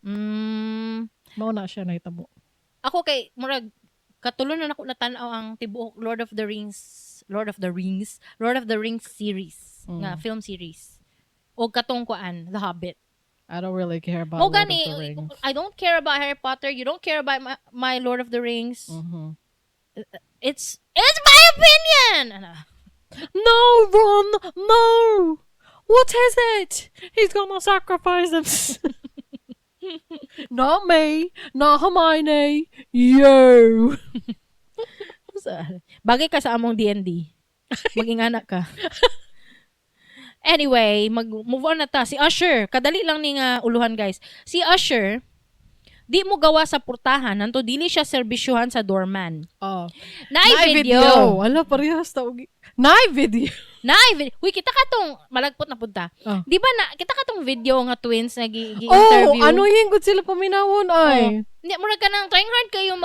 Mao na siya nahitabo. Ako kay murag katulon na nako natanaw ang tibuok Lord of the Rings series nga film series. O katong kuan, The Hobbit. I don't really care about Mo Lord gani, of the Rings. I don't care about Harry Potter. You don't care about my Lord of the Rings. It's my opinion. Ano? No, Ron! No! What is it? He's gonna sacrifice himself. Not me. Not Hermione. You. Bagay ka sa among D&D. Maging anak ka. Anyway, mag-move on na ta. Si Usher, kadali lang ni nga uluhan guys. Si Usher, di mo gawa sa purtahan, nanto dili siya serbisyuhan sa doorman. Oh. Naay video. Ala, parehas ta. Naay video. Uy, kita ka tong, malagpot na punta. Oh. Di ba kita ka tong video nga twins na gi-interview? Oh, ano yung good sila paminawon ay. Hindi, mura ka nang trying hard kayo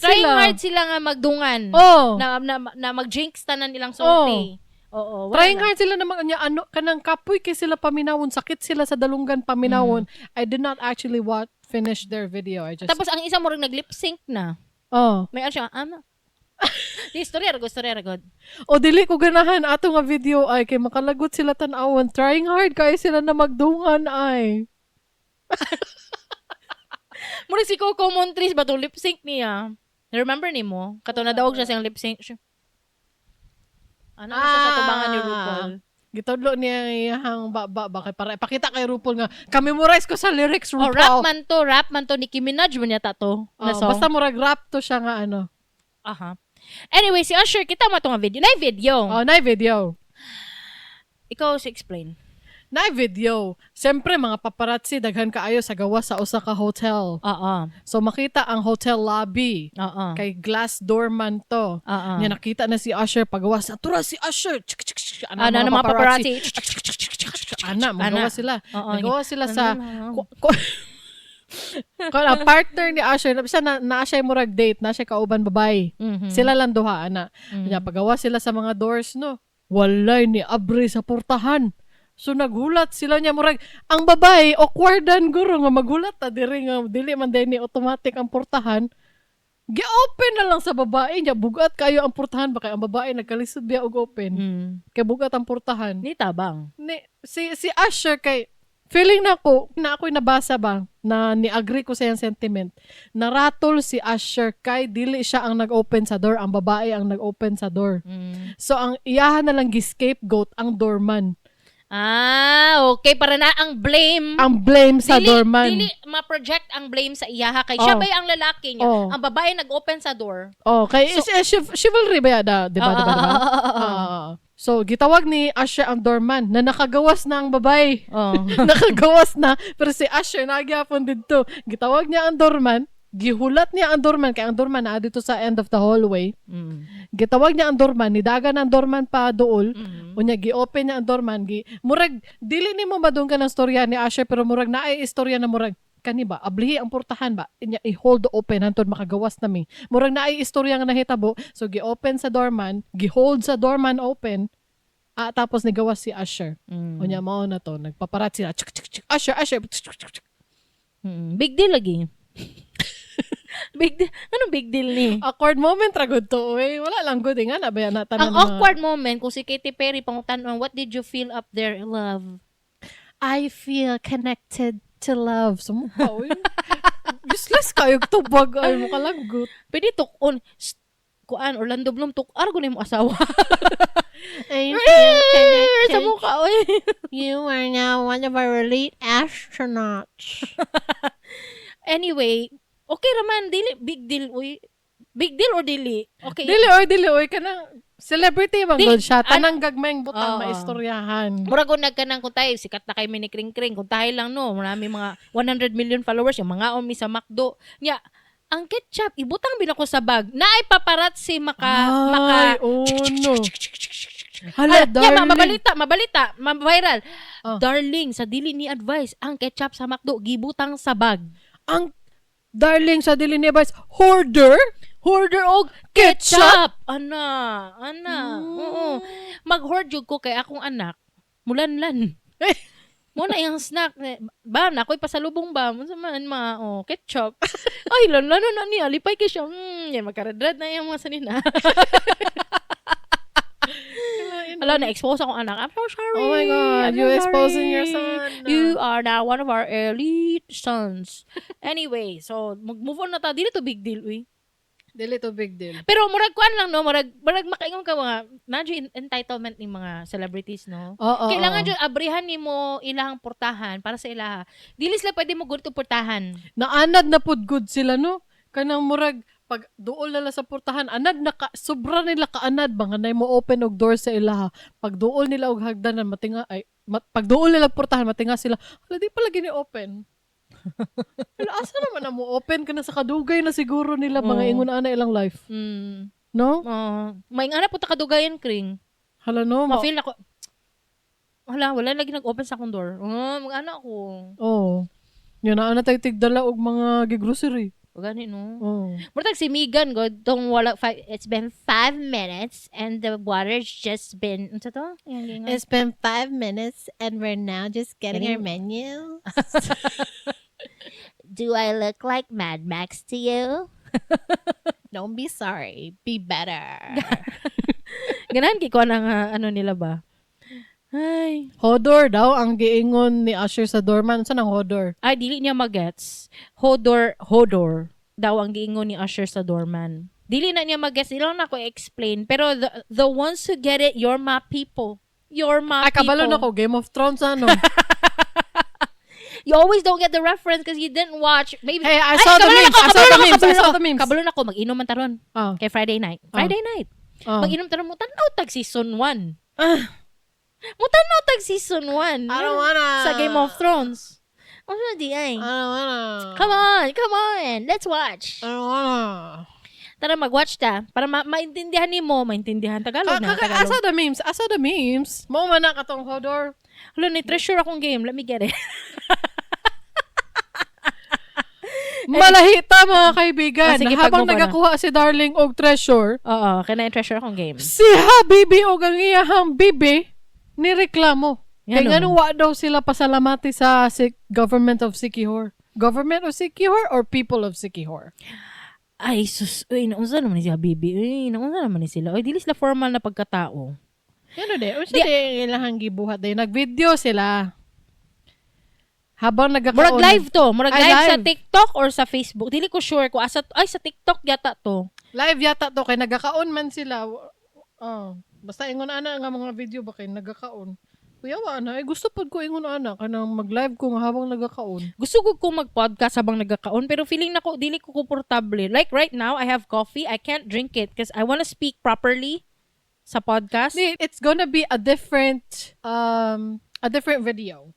Trying hard sila nga magdungan. Oh. Na mag-jinx tanan ilang sulti. Oo. Trying hard sila na ano, kanang kapoy kay sila paminawon, sakit sila sa dalunggan paminawon. I did not actually finish their video. I just Tapos ang isa mo rin nag-lip sync na. Oh. May ano siya, Di storya ragod. O dili ko ganahan ato nga video ay kay makalagot sila tan-awon. Trying hard kay sila na magdungan ay. Mura si Coco Montrese ba to lip sync niya? Remember ni mo? Kato na dawag siya siyang lip sync. Ano siya sa tubangan ni RuPaul? Gitodlo niya iyahang baba kay para ipakita kay RuPaul nga memorize ko sa lyrics RuPaul. Rap man to Nicki Minaj mo niya tato. Basta murag rap to siya nga ano. Aha. Anyway, si Usher, kita mo itong video. Nay video. Oh, nay video. Ikaw si explain. Nay video. Siyempre, mga paparazzi, daghan kaayo sa gawa sa usa ka hotel. So, makita ang hotel lobby. Kay glass doorman to. Niya nakita na si Usher pagawas. Atura si Usher. Ano mga paparazzi. Magawa sila. Magawa sila sa... Kung partner ni Usher, na siya murag date, na siya kauban babae. Sila lang duha, ana. Pagawa sila sa mga doors, no? Walay ni abre sa purtahan. So naghulat sila niya murag ang babae awkwardan guro nga maghulat ta diri nga dili man ni automatic ang purtahan. Gi-open na lang sa babae niya bugat kayo ang purtahan baka ang babae nagkalisod biya og open. Kay bugat ang purtahan. Ni tabang. Si Usher kay feeling na ako'y nabasa ba na ni-agree ko sa yung sentiment. Naratol si Usher kay dili siya ang nag-open sa door, ang babae ang nag-open sa door. So ang iyahan na lang gi-scapegoat ang doorman. Okay. Para na ang blame. Ang blame sa doorman. Dili ma-project ang blame sa iyaha. Kay siya ba ang lalaki niya? Ang babae nag-open sa door. Kay chivalry ba yada? Diba? So, gitawag ni Usher ang doorman na nakagawas na ang babae. Nakagawas na. Pero si Usher, nagyapon dito. Gitawag niya ang doorman. Gihulat niya ang doorman. Kaya ang doorman na dito sa end of the hallway. Gitawag niya ang doorman. Nidagan ang doorman pa dool. Unya, gi-open niya ang doorman. Murag, dili ni mo madunggan ang storya ni Usher. Pero murag na ay istorya na murag. Kani ba? Ablihi ang purtahan ba? Inya, i-hold open. Hantod makagawas na mi. Murag na ay istorya nga nahitabo. So, gi-open sa doorman. Gi-hold sa doorman open. Tapos nigawas si Usher. Unya, mao na to. Nagpaparat sila. Usher. Big deal lagi. Big deal. Anong big deal ni? Awkward moment ragod to. Wala lang good. Nga na ba yan? Ang awkward moment, kung si Katy Perry pangutan, what did you feel up there, love? I feel connected to love. Sumukha, useless kayo tubag. Ay, makalagot. Pwede tukon. Kuan, Orlando Bloom, argo na yung asawa. I feel connected. Sa mukha, You are now one of our elite astronauts. Anyway, okay raman, dili, big deal, uy. Big deal or dili? Okay. Dili, oy. Kanang celebrity bang good siya. Tanang gagmayng butang maistoryahan. Mura kung nagkanang kung tayo, sikat na kay Mini Kringkring. Kung tayo lang, no, marami mga 100 million followers, yung mga umi sa McDo. Nya, ang ketchup, ibutang bin ako sa bag. Naay paparazzi no. Hala, darling. Mabalita, viral. Oh. Darling, sa Dili Ni Advice, ang ketchup sa McDo, gibutang sa bag. Ang darling sa Dili Ni Advice, hoarder og ketchup. Ana. Oo. Mm. Mag-hoard jud ko kay akong anak. Mulanlan. Eh. Muna yung snack. Ba, nakoy pasalubong ba? Munsa man ketchup. Ay, lalo na niya. Lipay ka siya. Yan, magkaradrad na yung mga sanina. Alam, na-expose akong anak. I'm so sorry. Oh my God, I'm you so exposing sorry. your son. You are now one of our elite sons. Anyway, so, mag-move on na ta. Dili to big deal, uy. Dili to big deal. Pero murag kuan lang no, murag makaingon ka mga nadyo entitlement ni mga celebrities no. Kailangan jud abrihan nimo ilahang purtahan para sa ilaha. Dili sila pwede mo gud to purtahan. Naanad na pud good sila no. Kanang murag pag duol nila sa purtahan, anad na sobra nila kaanad ba nga nay mo open og door sa ilaha. Pag duol nila og hagdanan matinga ay pag duol nila purtahan matinga sila. Hala di pala gini open. Pero asa naman na mo open ka na sa kadugay na siguro nila mga ingon ana ilang life. No? Maingana po ta kadugayan kring. Hala no. Ma-feel ako. Wala lagi nag-open sa akong door. Mag-ana ako. Yan na ana tay tigdala og mga gigrocery. Gani no. Murag si Megan go it's been 5 minutes and the water's just been unsa to? It's been 5 minutes and we're now just getting our menu. Do I look like Mad Max to you? Don't be sorry. Be better. Ganahan ko nang nila ba? Ay. Hodor daw ang giingon ni Usher sa doorman. Saan ang hodor? Ay, dili niya magets. Hodor daw ang giingon ni Usher sa doorman. Dili na niya magets. Dili na ako explain. Pero the ones who get it, you're my people. You're my people. Ay, kabalo na ko. Game of Thrones ano? You always don't get the reference because you didn't watch. Maybe. Hey, I saw the memes. Kabalo na ko. Mag-inom man taron. Kay Friday night. Mag-inom taron mo. Tanaw tag season 1. Mutanaw tag season 1. I don't wanna. Sa Game of Thrones. Ano di ay? I don't wanna. Come on. Let's watch. I don't wanna. Tara, mag-watch ta. Para maintindihan ni mo. Maintindihan Tagalog na. Asa the memes. Mo man na katong hodor. Hala, ni-treasure akong game. Let me get it. Malahita mga kaibigan. Sige, Habang nagakuha si Darling og treasure. Oo, kaya na-treasure akong game. Si Habibi og ang iyahang bibi nireklamo. Kaya nga wa daw sila pasalamati sa government of Sikihor. Government of Sikihor or people of Sikihor? Ay, sus. Uy, naunsa naman ni si Habibi. Uy, naunsa naman ni sila. Uy, dili sila formal na pagkatao. Ano de? Unsa de ilahang gibuhat de? Nag-video sila. Habang nagkakaon. Murag live to. Murag live sa TikTok or sa Facebook. Dili ko sure kung asa sa TikTok yata to. Live yata to kay nagkakaon man sila. Basta ingon ana nga mga video ba kay nagkakaon. Kuya wa na gusto pud ko ingon ana kanang mag-live ko nga habang nagkakaon. Gusto ko mag-podcast habang nagkakaon pero feeling nako dili ko komportable. Like right now I have coffee. I can't drink it because I want to speak properly sa podcast. It's gonna be a different video.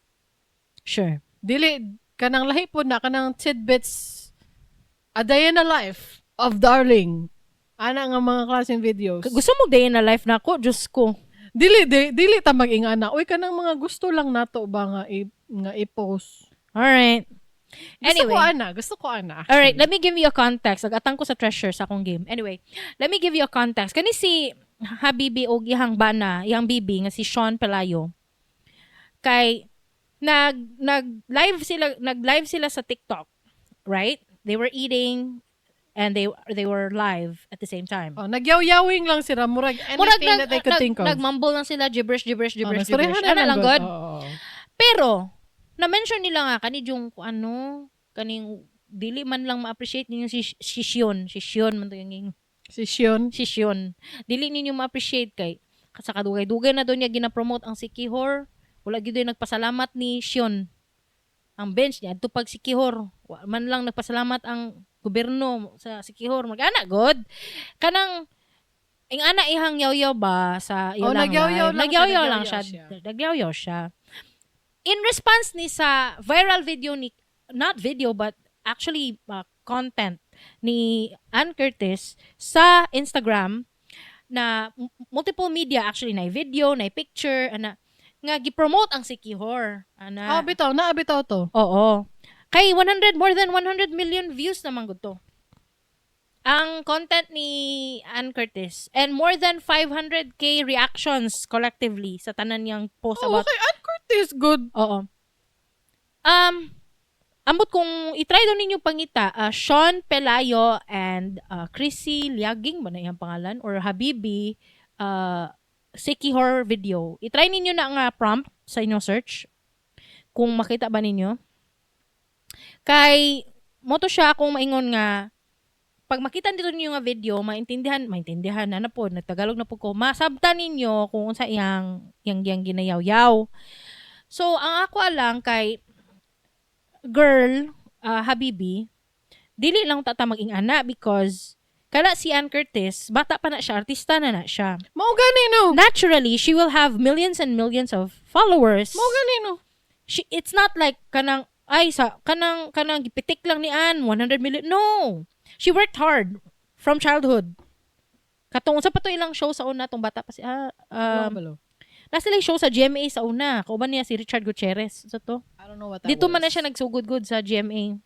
Sure. Dili kanang lahi po na kanang tidbits a day in a life of Darling. Ana nga mga klaseng videos. Gusto mo day in a life na ako? Diyos ko. Dili ta mag-ingana. Uy, kanang mga gusto lang nato ba nga i-post. Alright. Anyway. Gusto ko ana. Actually. Alright, let me give you a context. Agatang ko sa treasure sa akong game. Anyway, let me give you a context. Kani si Habibi o iyang bibi nga si Sean Pelayo. Kay nag-live sila sa TikTok, right? They were eating and they were live at the same time. Nagyawyawing lang sila murag anything that they could think of. Nagmumble lang sila gibberish. Ano lang good. Pero na-mention nila nga kaning dili man lang ma-appreciate ninyo si Shion man to yung si Shion. Dili ninyo ma-appreciate kay sa kadugay-dugay na doon niya gina-promote ang Sikihor. Wala gyud nagpasalamat ni Shion. Ang bench niya adto pag Sikihor. Man lang nagpasalamat ang gobyerno sa Sikihor. Mag-ana god. Kanang ana ihang yaw ba sa nagyawyaw lang siya. Nagyawyaw siya. In response ni sa viral video not video but actually content ni Ann Curtis sa Instagram multiple media actually na video, na picture, ana nga gi-promote ang Sikihor. Ana. Naabitaw to. Oo. Kay more than 100 million views naman gud to. Ang content ni Ann Curtis and more than 500k reactions collectively sa tanan niyang post about. Okay, Ann Curtis good. Oo. Ambot kung i-try daw ninyo pangita, Sean Pelayo and Chrissy Liaging ba na iyang pangalan or Habibi Sikihor video. I-try ninyo na nga prompt sa inyong search kung makita ba ninyo. Kay moto siya kung maingon nga pag makita dito ninyo nga video, maintindihan na po, nagtagalog na po ko, masabtan ninyo kung sa iyang ginayawyaw. So, ang ako lang kay girl, Habibi, dili lang tata maging ana because kala si Ann Curtis, bata pa na siya, artista na siya. Mao gani no. Naturally, she will have millions and millions of followers. Mao gani no. It's not like kanang gipitik lang ni Ann, 100 million. No. She worked hard from childhood. Katong sa pato ilang show sa una tong bata pa si nasa lang show sa GMA sa una. Kauban niya si Richard Gutierrez. Sa to. I don't know what that Dito was. man na siya nagsugod-good sa GMA.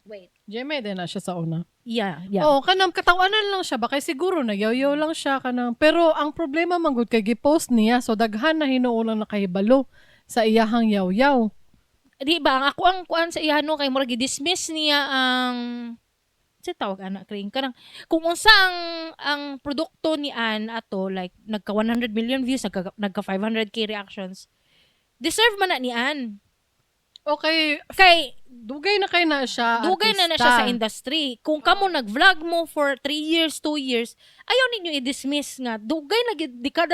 Wait. GMA din na siya sa una. Yeah. Oo, kanang katawanan lang siya. Baka siguro nagyaw-yaw lang siya. Pero ang problema man gud kay gipost niya. So daghan na hinuulang nakahibalo sa iyahang yaw-yaw. Di ba? Ang ako ang kuan sa iyano kay murag i-dismiss niya ang tawag anak kring kanang kung unsa ang produkto ni Ann ato like nagka 100 million views nagka 500k reactions deserve man na ni Ann. Okay, kay dugay na siya sa industry. Kung kamo nag-vlog mo for 3 years, 2 years, ayaw ninyo i-dismiss nga dugay na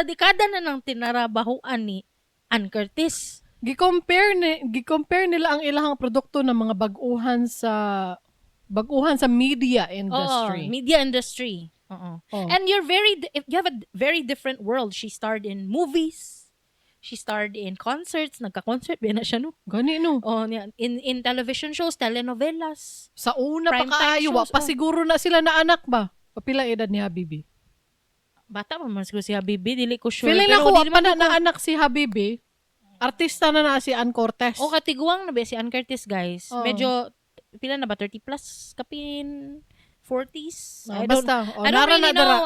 dekada na nang tinarabahuan ni Ann Curtis. Gi-compare nila ang ilahang produkto ng mga baguhan sa media industry. Media industry. And you have a very different world. She starred in movies. She starred in concerts. Nagka-concert. Biya na siya, no? Gani, no? In television shows, telenovelas. Sa una prime pa kaayo. Pasiguro na sila na anak ba? Papila edad ni Habibi? Bata pa man siguro si Habibi. Dili ko sure. Feeling ako, pa na anak si Habibi. Artista na si Ann Curtis. Katiguang na ba si Ann Curtis, guys? Medyo pila na ba 30 plus kapin 40s? I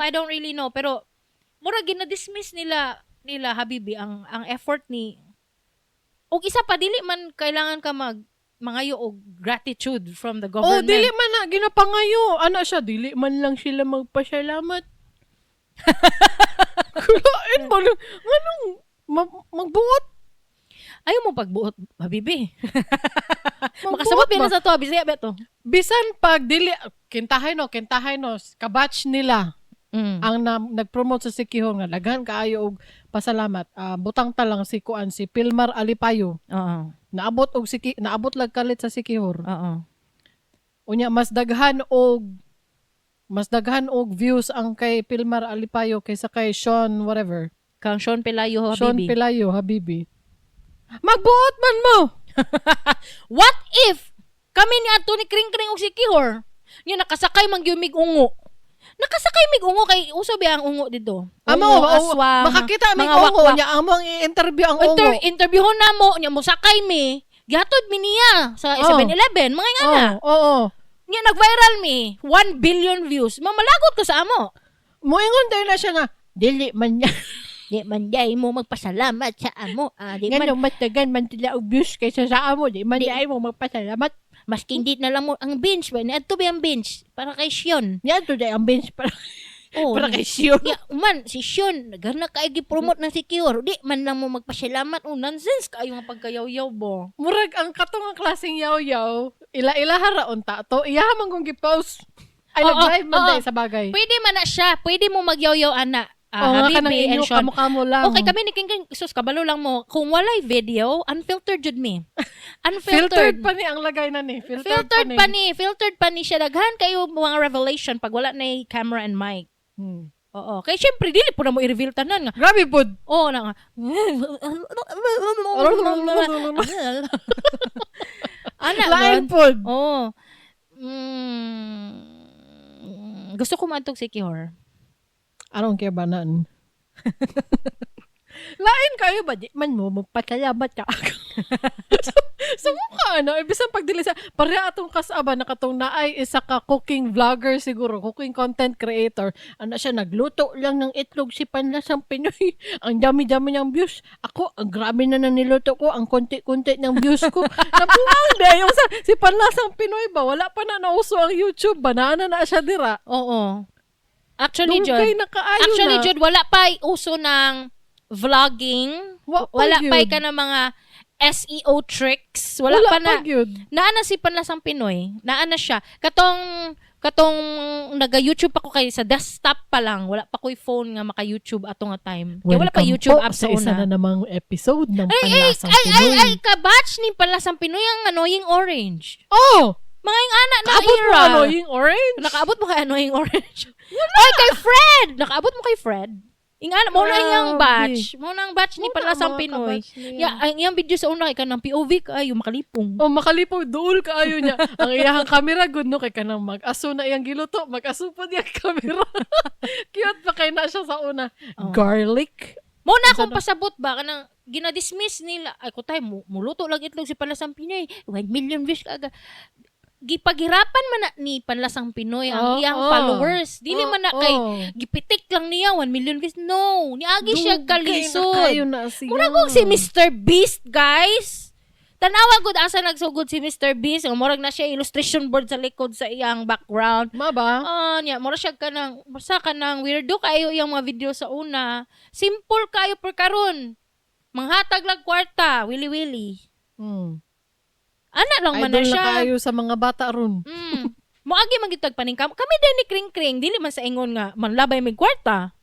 don't really know pero mura gina-dismiss nila Habibi ang effort ni og isa pa dili man kailangan ka mangayo og gratitude from the government. Dili man na ginapangayo. Ano siya, dili man lang sila magpasalamat. Kulain mo nganong magbuot. Ayaw mo pagbuot, Habibi. Makasabot na sa to, Bisaya ba to? Bisan pag dili, kintahay no, kabatch nila ang nag-promote sa Sikihor nga, daghan kaayo og pasalamat. Butang ta lang si Pilmar Alipayo. Naabot lag kalit sa Sikihor. Unya, mas daghan og views ang kay Pilmar Alipayo kaysa kay Sean whatever. Kang Sean Pelayo, Habibi. Sean Pelayo, Habibi. Magbuot man mo. What if kami ni ato ni Kringkay og Sikihor nya nakasakay man gyud mig ungo. Nakasakay mig ungo kay uso ba ang ungo dito? Aswang. Makakita mig ungo nya among i-interview ang ungo. Interviewon namo nya mo sakay mi. Gihatod mi niya sa 7-Eleven mga ngana. Oo. Nya nag-viral mi 1 billion views. Mamalagot ko sa amo. Moingon tayo na siya nga dili man niya. Di man day mo magpasalamat sa amo. Di man matagan man sila og views kaysa sa amo. Di man day mo magpasalamat. Maski hindi na lang mo ang bench ba? Niadto ba ang bench? Para kay Sion. Niadto day ang bench para kay Sion. Si Sion, nagana kay gi-promote ng Sikihor. Di man lang mo magpasalamat. Nonsense kayo nga pagkayaw-yaw bo. Murag ang katong klaseng yaw-yaw. Ila haraon ta to. Iyaha man kung gi-post. Ay nag-live man day sa bagay. Pwede man na siya. Pwede mo magyaw-yaw ana. Habibi and Sean. Kamukha lang. Okay, kami ni Kringkay, sus, kabalo lang mo. Kung walay video, unfiltered jud me. Filtered pa ni ang lagay na ni. Filtered pa ni siya. Daghan kayo mga revelation pag wala na camera and mic. Oo. Kaya syempre, dili po na mo i-reveal tanan nga. Grabe po. Oo na nga. Lain po. Oo. Gusto ko maantog Sikihor. I don't care ba naan. Lain kayo ba? Di man mo, magpasalamat ka. So mukha, no? Ibisang pagdili sa, pareha atong kasaba na katong naay isa ka cooking vlogger siguro, cooking content creator. Ano siya, nagluto lang ng itlog si Panlasang Pinoy. Ang dami-dami niyang views. Ako, ang grabe na niluto ko, ang konti-konti ng views ko. Napuwang na yung si Panlasang Pinoy ba? Wala pa na nauso ang YouTube ba? Naana na siya dira. Oo. Actually, Dugay Jud. na kaayo Actually, na. Jud, wala pa uso ng vlogging. Wala pa ka ng mga SEO tricks. Wala pa na. Naana si Panlasang Pinoy. Naana siya. Katong naga-YouTube ako kay sa desktop pa lang. Wala pa ko'y phone nga maka-YouTube ato nga time. Kaya wala pa YouTube app sa isa una. na namang episode ng Panlasang Pinoy. Ay, kabatch ni Panlasang Pinoy ang annoying orange. Oh! Mga yung anak na Kaabot era. mo annoying orange? Nakaabot mo kay annoying orange? Ay, kay Fred! Nakaabot mo kay Fred? Ingana, mo na iyang batch. Mo na ang batch ni Panlasang Pinoy. Ang iyang video sa una kay kanang POV kayo makalipong. Oh, makalipong duol kaayo niya. Ang iyahang camera good no kay kanang mag-aso na iyang giluto, mag-aso pa diya camera. Cute pa kay na siya sa una. Oh. Garlic. Mo na akong pasabot ba kanang ginadismiss nila. Ay ko tay muluto lang itlog si Panlasang Pinoy. 1 million views kaga. Gipaghirapan man na ni Panlasang Pinoy ang iyang followers. Dili man na kay gipitik lang niya 1 million views. No, niagi siya kalisod. Mura kong si Mr. Beast, guys. Tanawa gud asa nagsugod si Mr. Beast. Murag na siya illustration board sa likod sa iyang background. Maba? Nya, mura siya kanang basta kanang weirdo kayo iyang mga video sa una. Simple kayo per karon. Manghatag lang kwarta, willy-willy. Ana lang man na siya. Idol siya. na kayo sa mga bata ron. Moagi magitag paningkam. Kami din ni Kringkring, dili man sa ingon nga manlabay mig kwarta.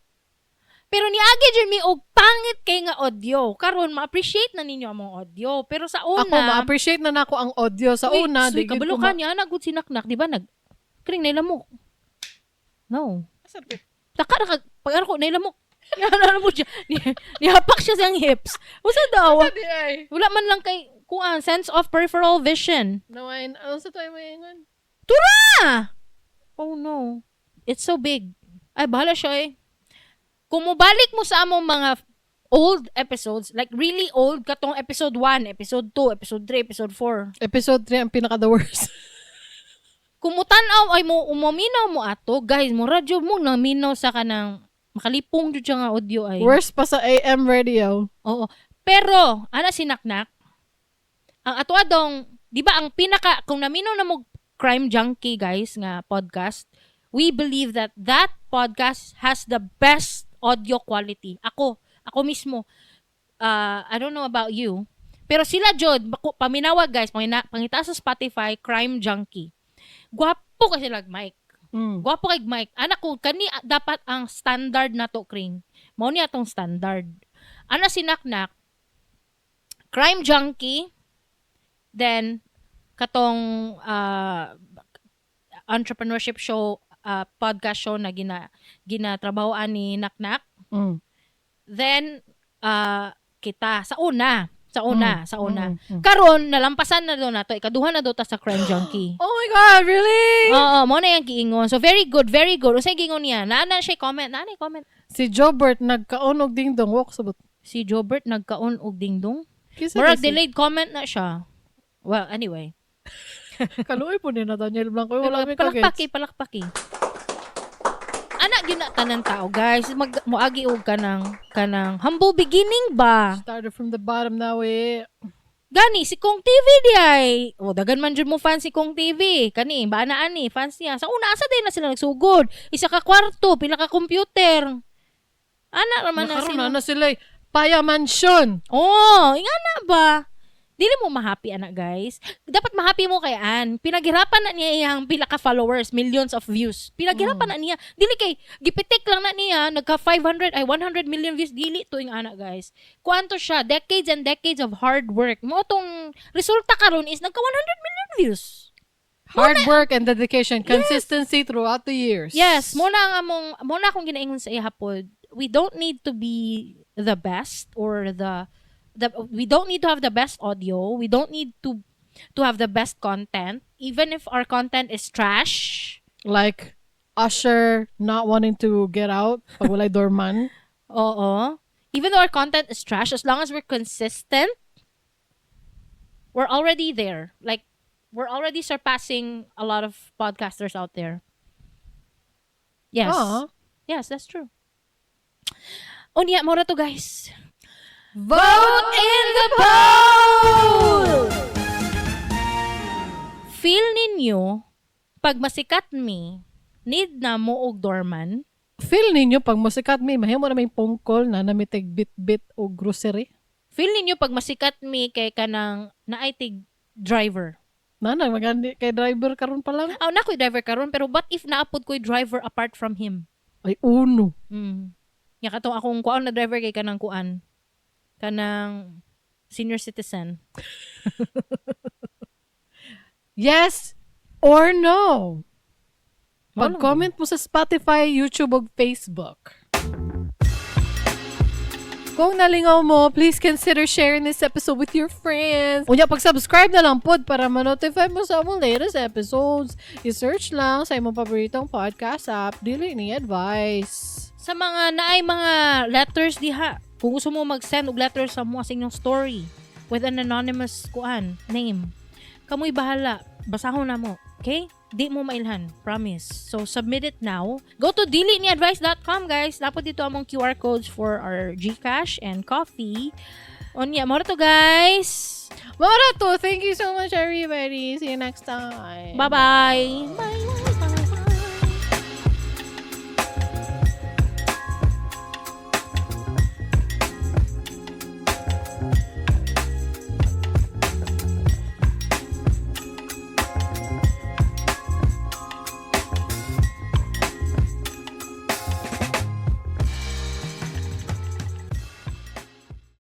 Pero niagi jud mi og pangit kay nga audio. Karon ma-appreciate na ninyo ang mga audio. Pero sa una, ako ma-appreciate na nako ang audio sa una. Di kabalo ka niya nagud sinaknak, di ba? Kring nailamok. No. Taka na pag ko nailamok. Ano mo siya? Nihapak siya siyang hips. Usa daw. Wala man lang kay kuan sense of peripheral vision. Nawain, ano sa tayo may ingon? Tura! Oh no. It's so big. Ay, bahala siya eh. Kung mubalik mo sa among mga old episodes, like really old, katong episode 1, episode 2, episode 3, episode 4. Episode 3 ang pinaka-the worst. Kung mutanaw ay mo umaminaw mo ato, guys, mo radyo mo nang minaw sa kanang makalipong jud siya nga audio ay. Worst pa sa AM radio. Oo. Pero, ana sinaknak, ang ato adong, di ba ang pinaka, kung naminaw na mo crime junkie guys nga podcast, we believe that that podcast has the best audio quality. Ako mismo, I don't know about you, pero sila jud, paminawag guys, pangita sa Spotify, crime junkie. Gwapo kasi lag mic. Gwapo kay mic. Anak ko, kani dapat ang standard na to, Kring. Mao ni atong standard. Ana sinaknak, crime junkie, then katong entrepreneurship show, podcast show na ginatrabahoan ni Naknak. Then kita sa una. Karon nalampasan na do nato, ikaduha na do ta sa crime junkie. Oh my God, really? Oo, mo na yang giingon. So very good, very good. Usay giingon niya. Naana siya comment. Si Jobert nagkaon og dingdong walk sabot. Si Jobert nagkaon og dingdong. Murag delayed comment na siya. Well, anyway. Kaluoy po ni na Daniel Blanco. Wala may kagets. Palakpaki. Anak yun na tanan tao, guys. Muagi og kanang humble beginning ba? Started from the bottom now eh. Gani, si Kong TV di ay. O, dagan man dyan mo fan si Kong TV. Kani, baanaan ni, fans niya. Sa una, asa din na sila nagsugod. Isa ka kwarto, pila ka computer. Anak naman na sila. Nakaroon na sila eh. Paya Mansion. Oh, ingana ba? Dili mo ma-happy anak guys. Dapat ma-happy mo kay Ann. Pinaghirapan na niya iyang pila ka followers, millions of views. Pinaghirapan na niya. Dili kay gipitik lang na niya nagka 100 million views dili to ing anak guys. Kuanto siya decades and decades of hard work. Mo tong resulta karon is nagka 100 million views. Hard work and dedication, consistency throughout the years. Yes, muna akong ginaingon sa ihapod. We don't need to be the best or we don't need to have the best audio. We don't need to have the best content. Even if our content is trash. Like Usher not wanting to get out pag walay doorman. Oo. Even though our content is trash, as long as we're consistent, we're already there. Like, we're already surpassing a lot of podcasters out there. Yes. Yes, that's true. Unya, mora to guys. Vote in the poll! Feel ninyo, pag masikat me, need na mo og doorman? Feel ninyo pag musikat mi, mahimo na may phone call na namitig bit-bit o grocery. Feel ninyo pag masikat me kay kanang naaitig driver? Nanang magandi kay driver karon pa lang. Na ko'y driver karon, pero what if naapod ko'y driver apart from him? Ay uno. Nya katong akong kuan na driver kay kanang kuan. Kanang senior citizen. Yes or no? Pag-comment mo sa Spotify, YouTube, o Facebook. Kung nalingaw mo, please consider sharing this episode with your friends. Unya, pag-subscribe na lang pod para ma-notify mo sa among latest episodes. I-search lang sa imong paboritong podcast app, Dili Ni Advice. Sa mga naay mga letters diha, kung gusto mo mag-send og letters sa mga inyong story with an anonymous kuan name, kamoy bahala, basahon na mo, okay? Di mo mailhan, promise. So submit it now. Go to diliniadvice.com, guys. Dapat dito among QR codes for our GCash and coffee. Onya, mora to guys. Mara to. Thank you so much, everybody. See you next time. Bye-bye. Bye.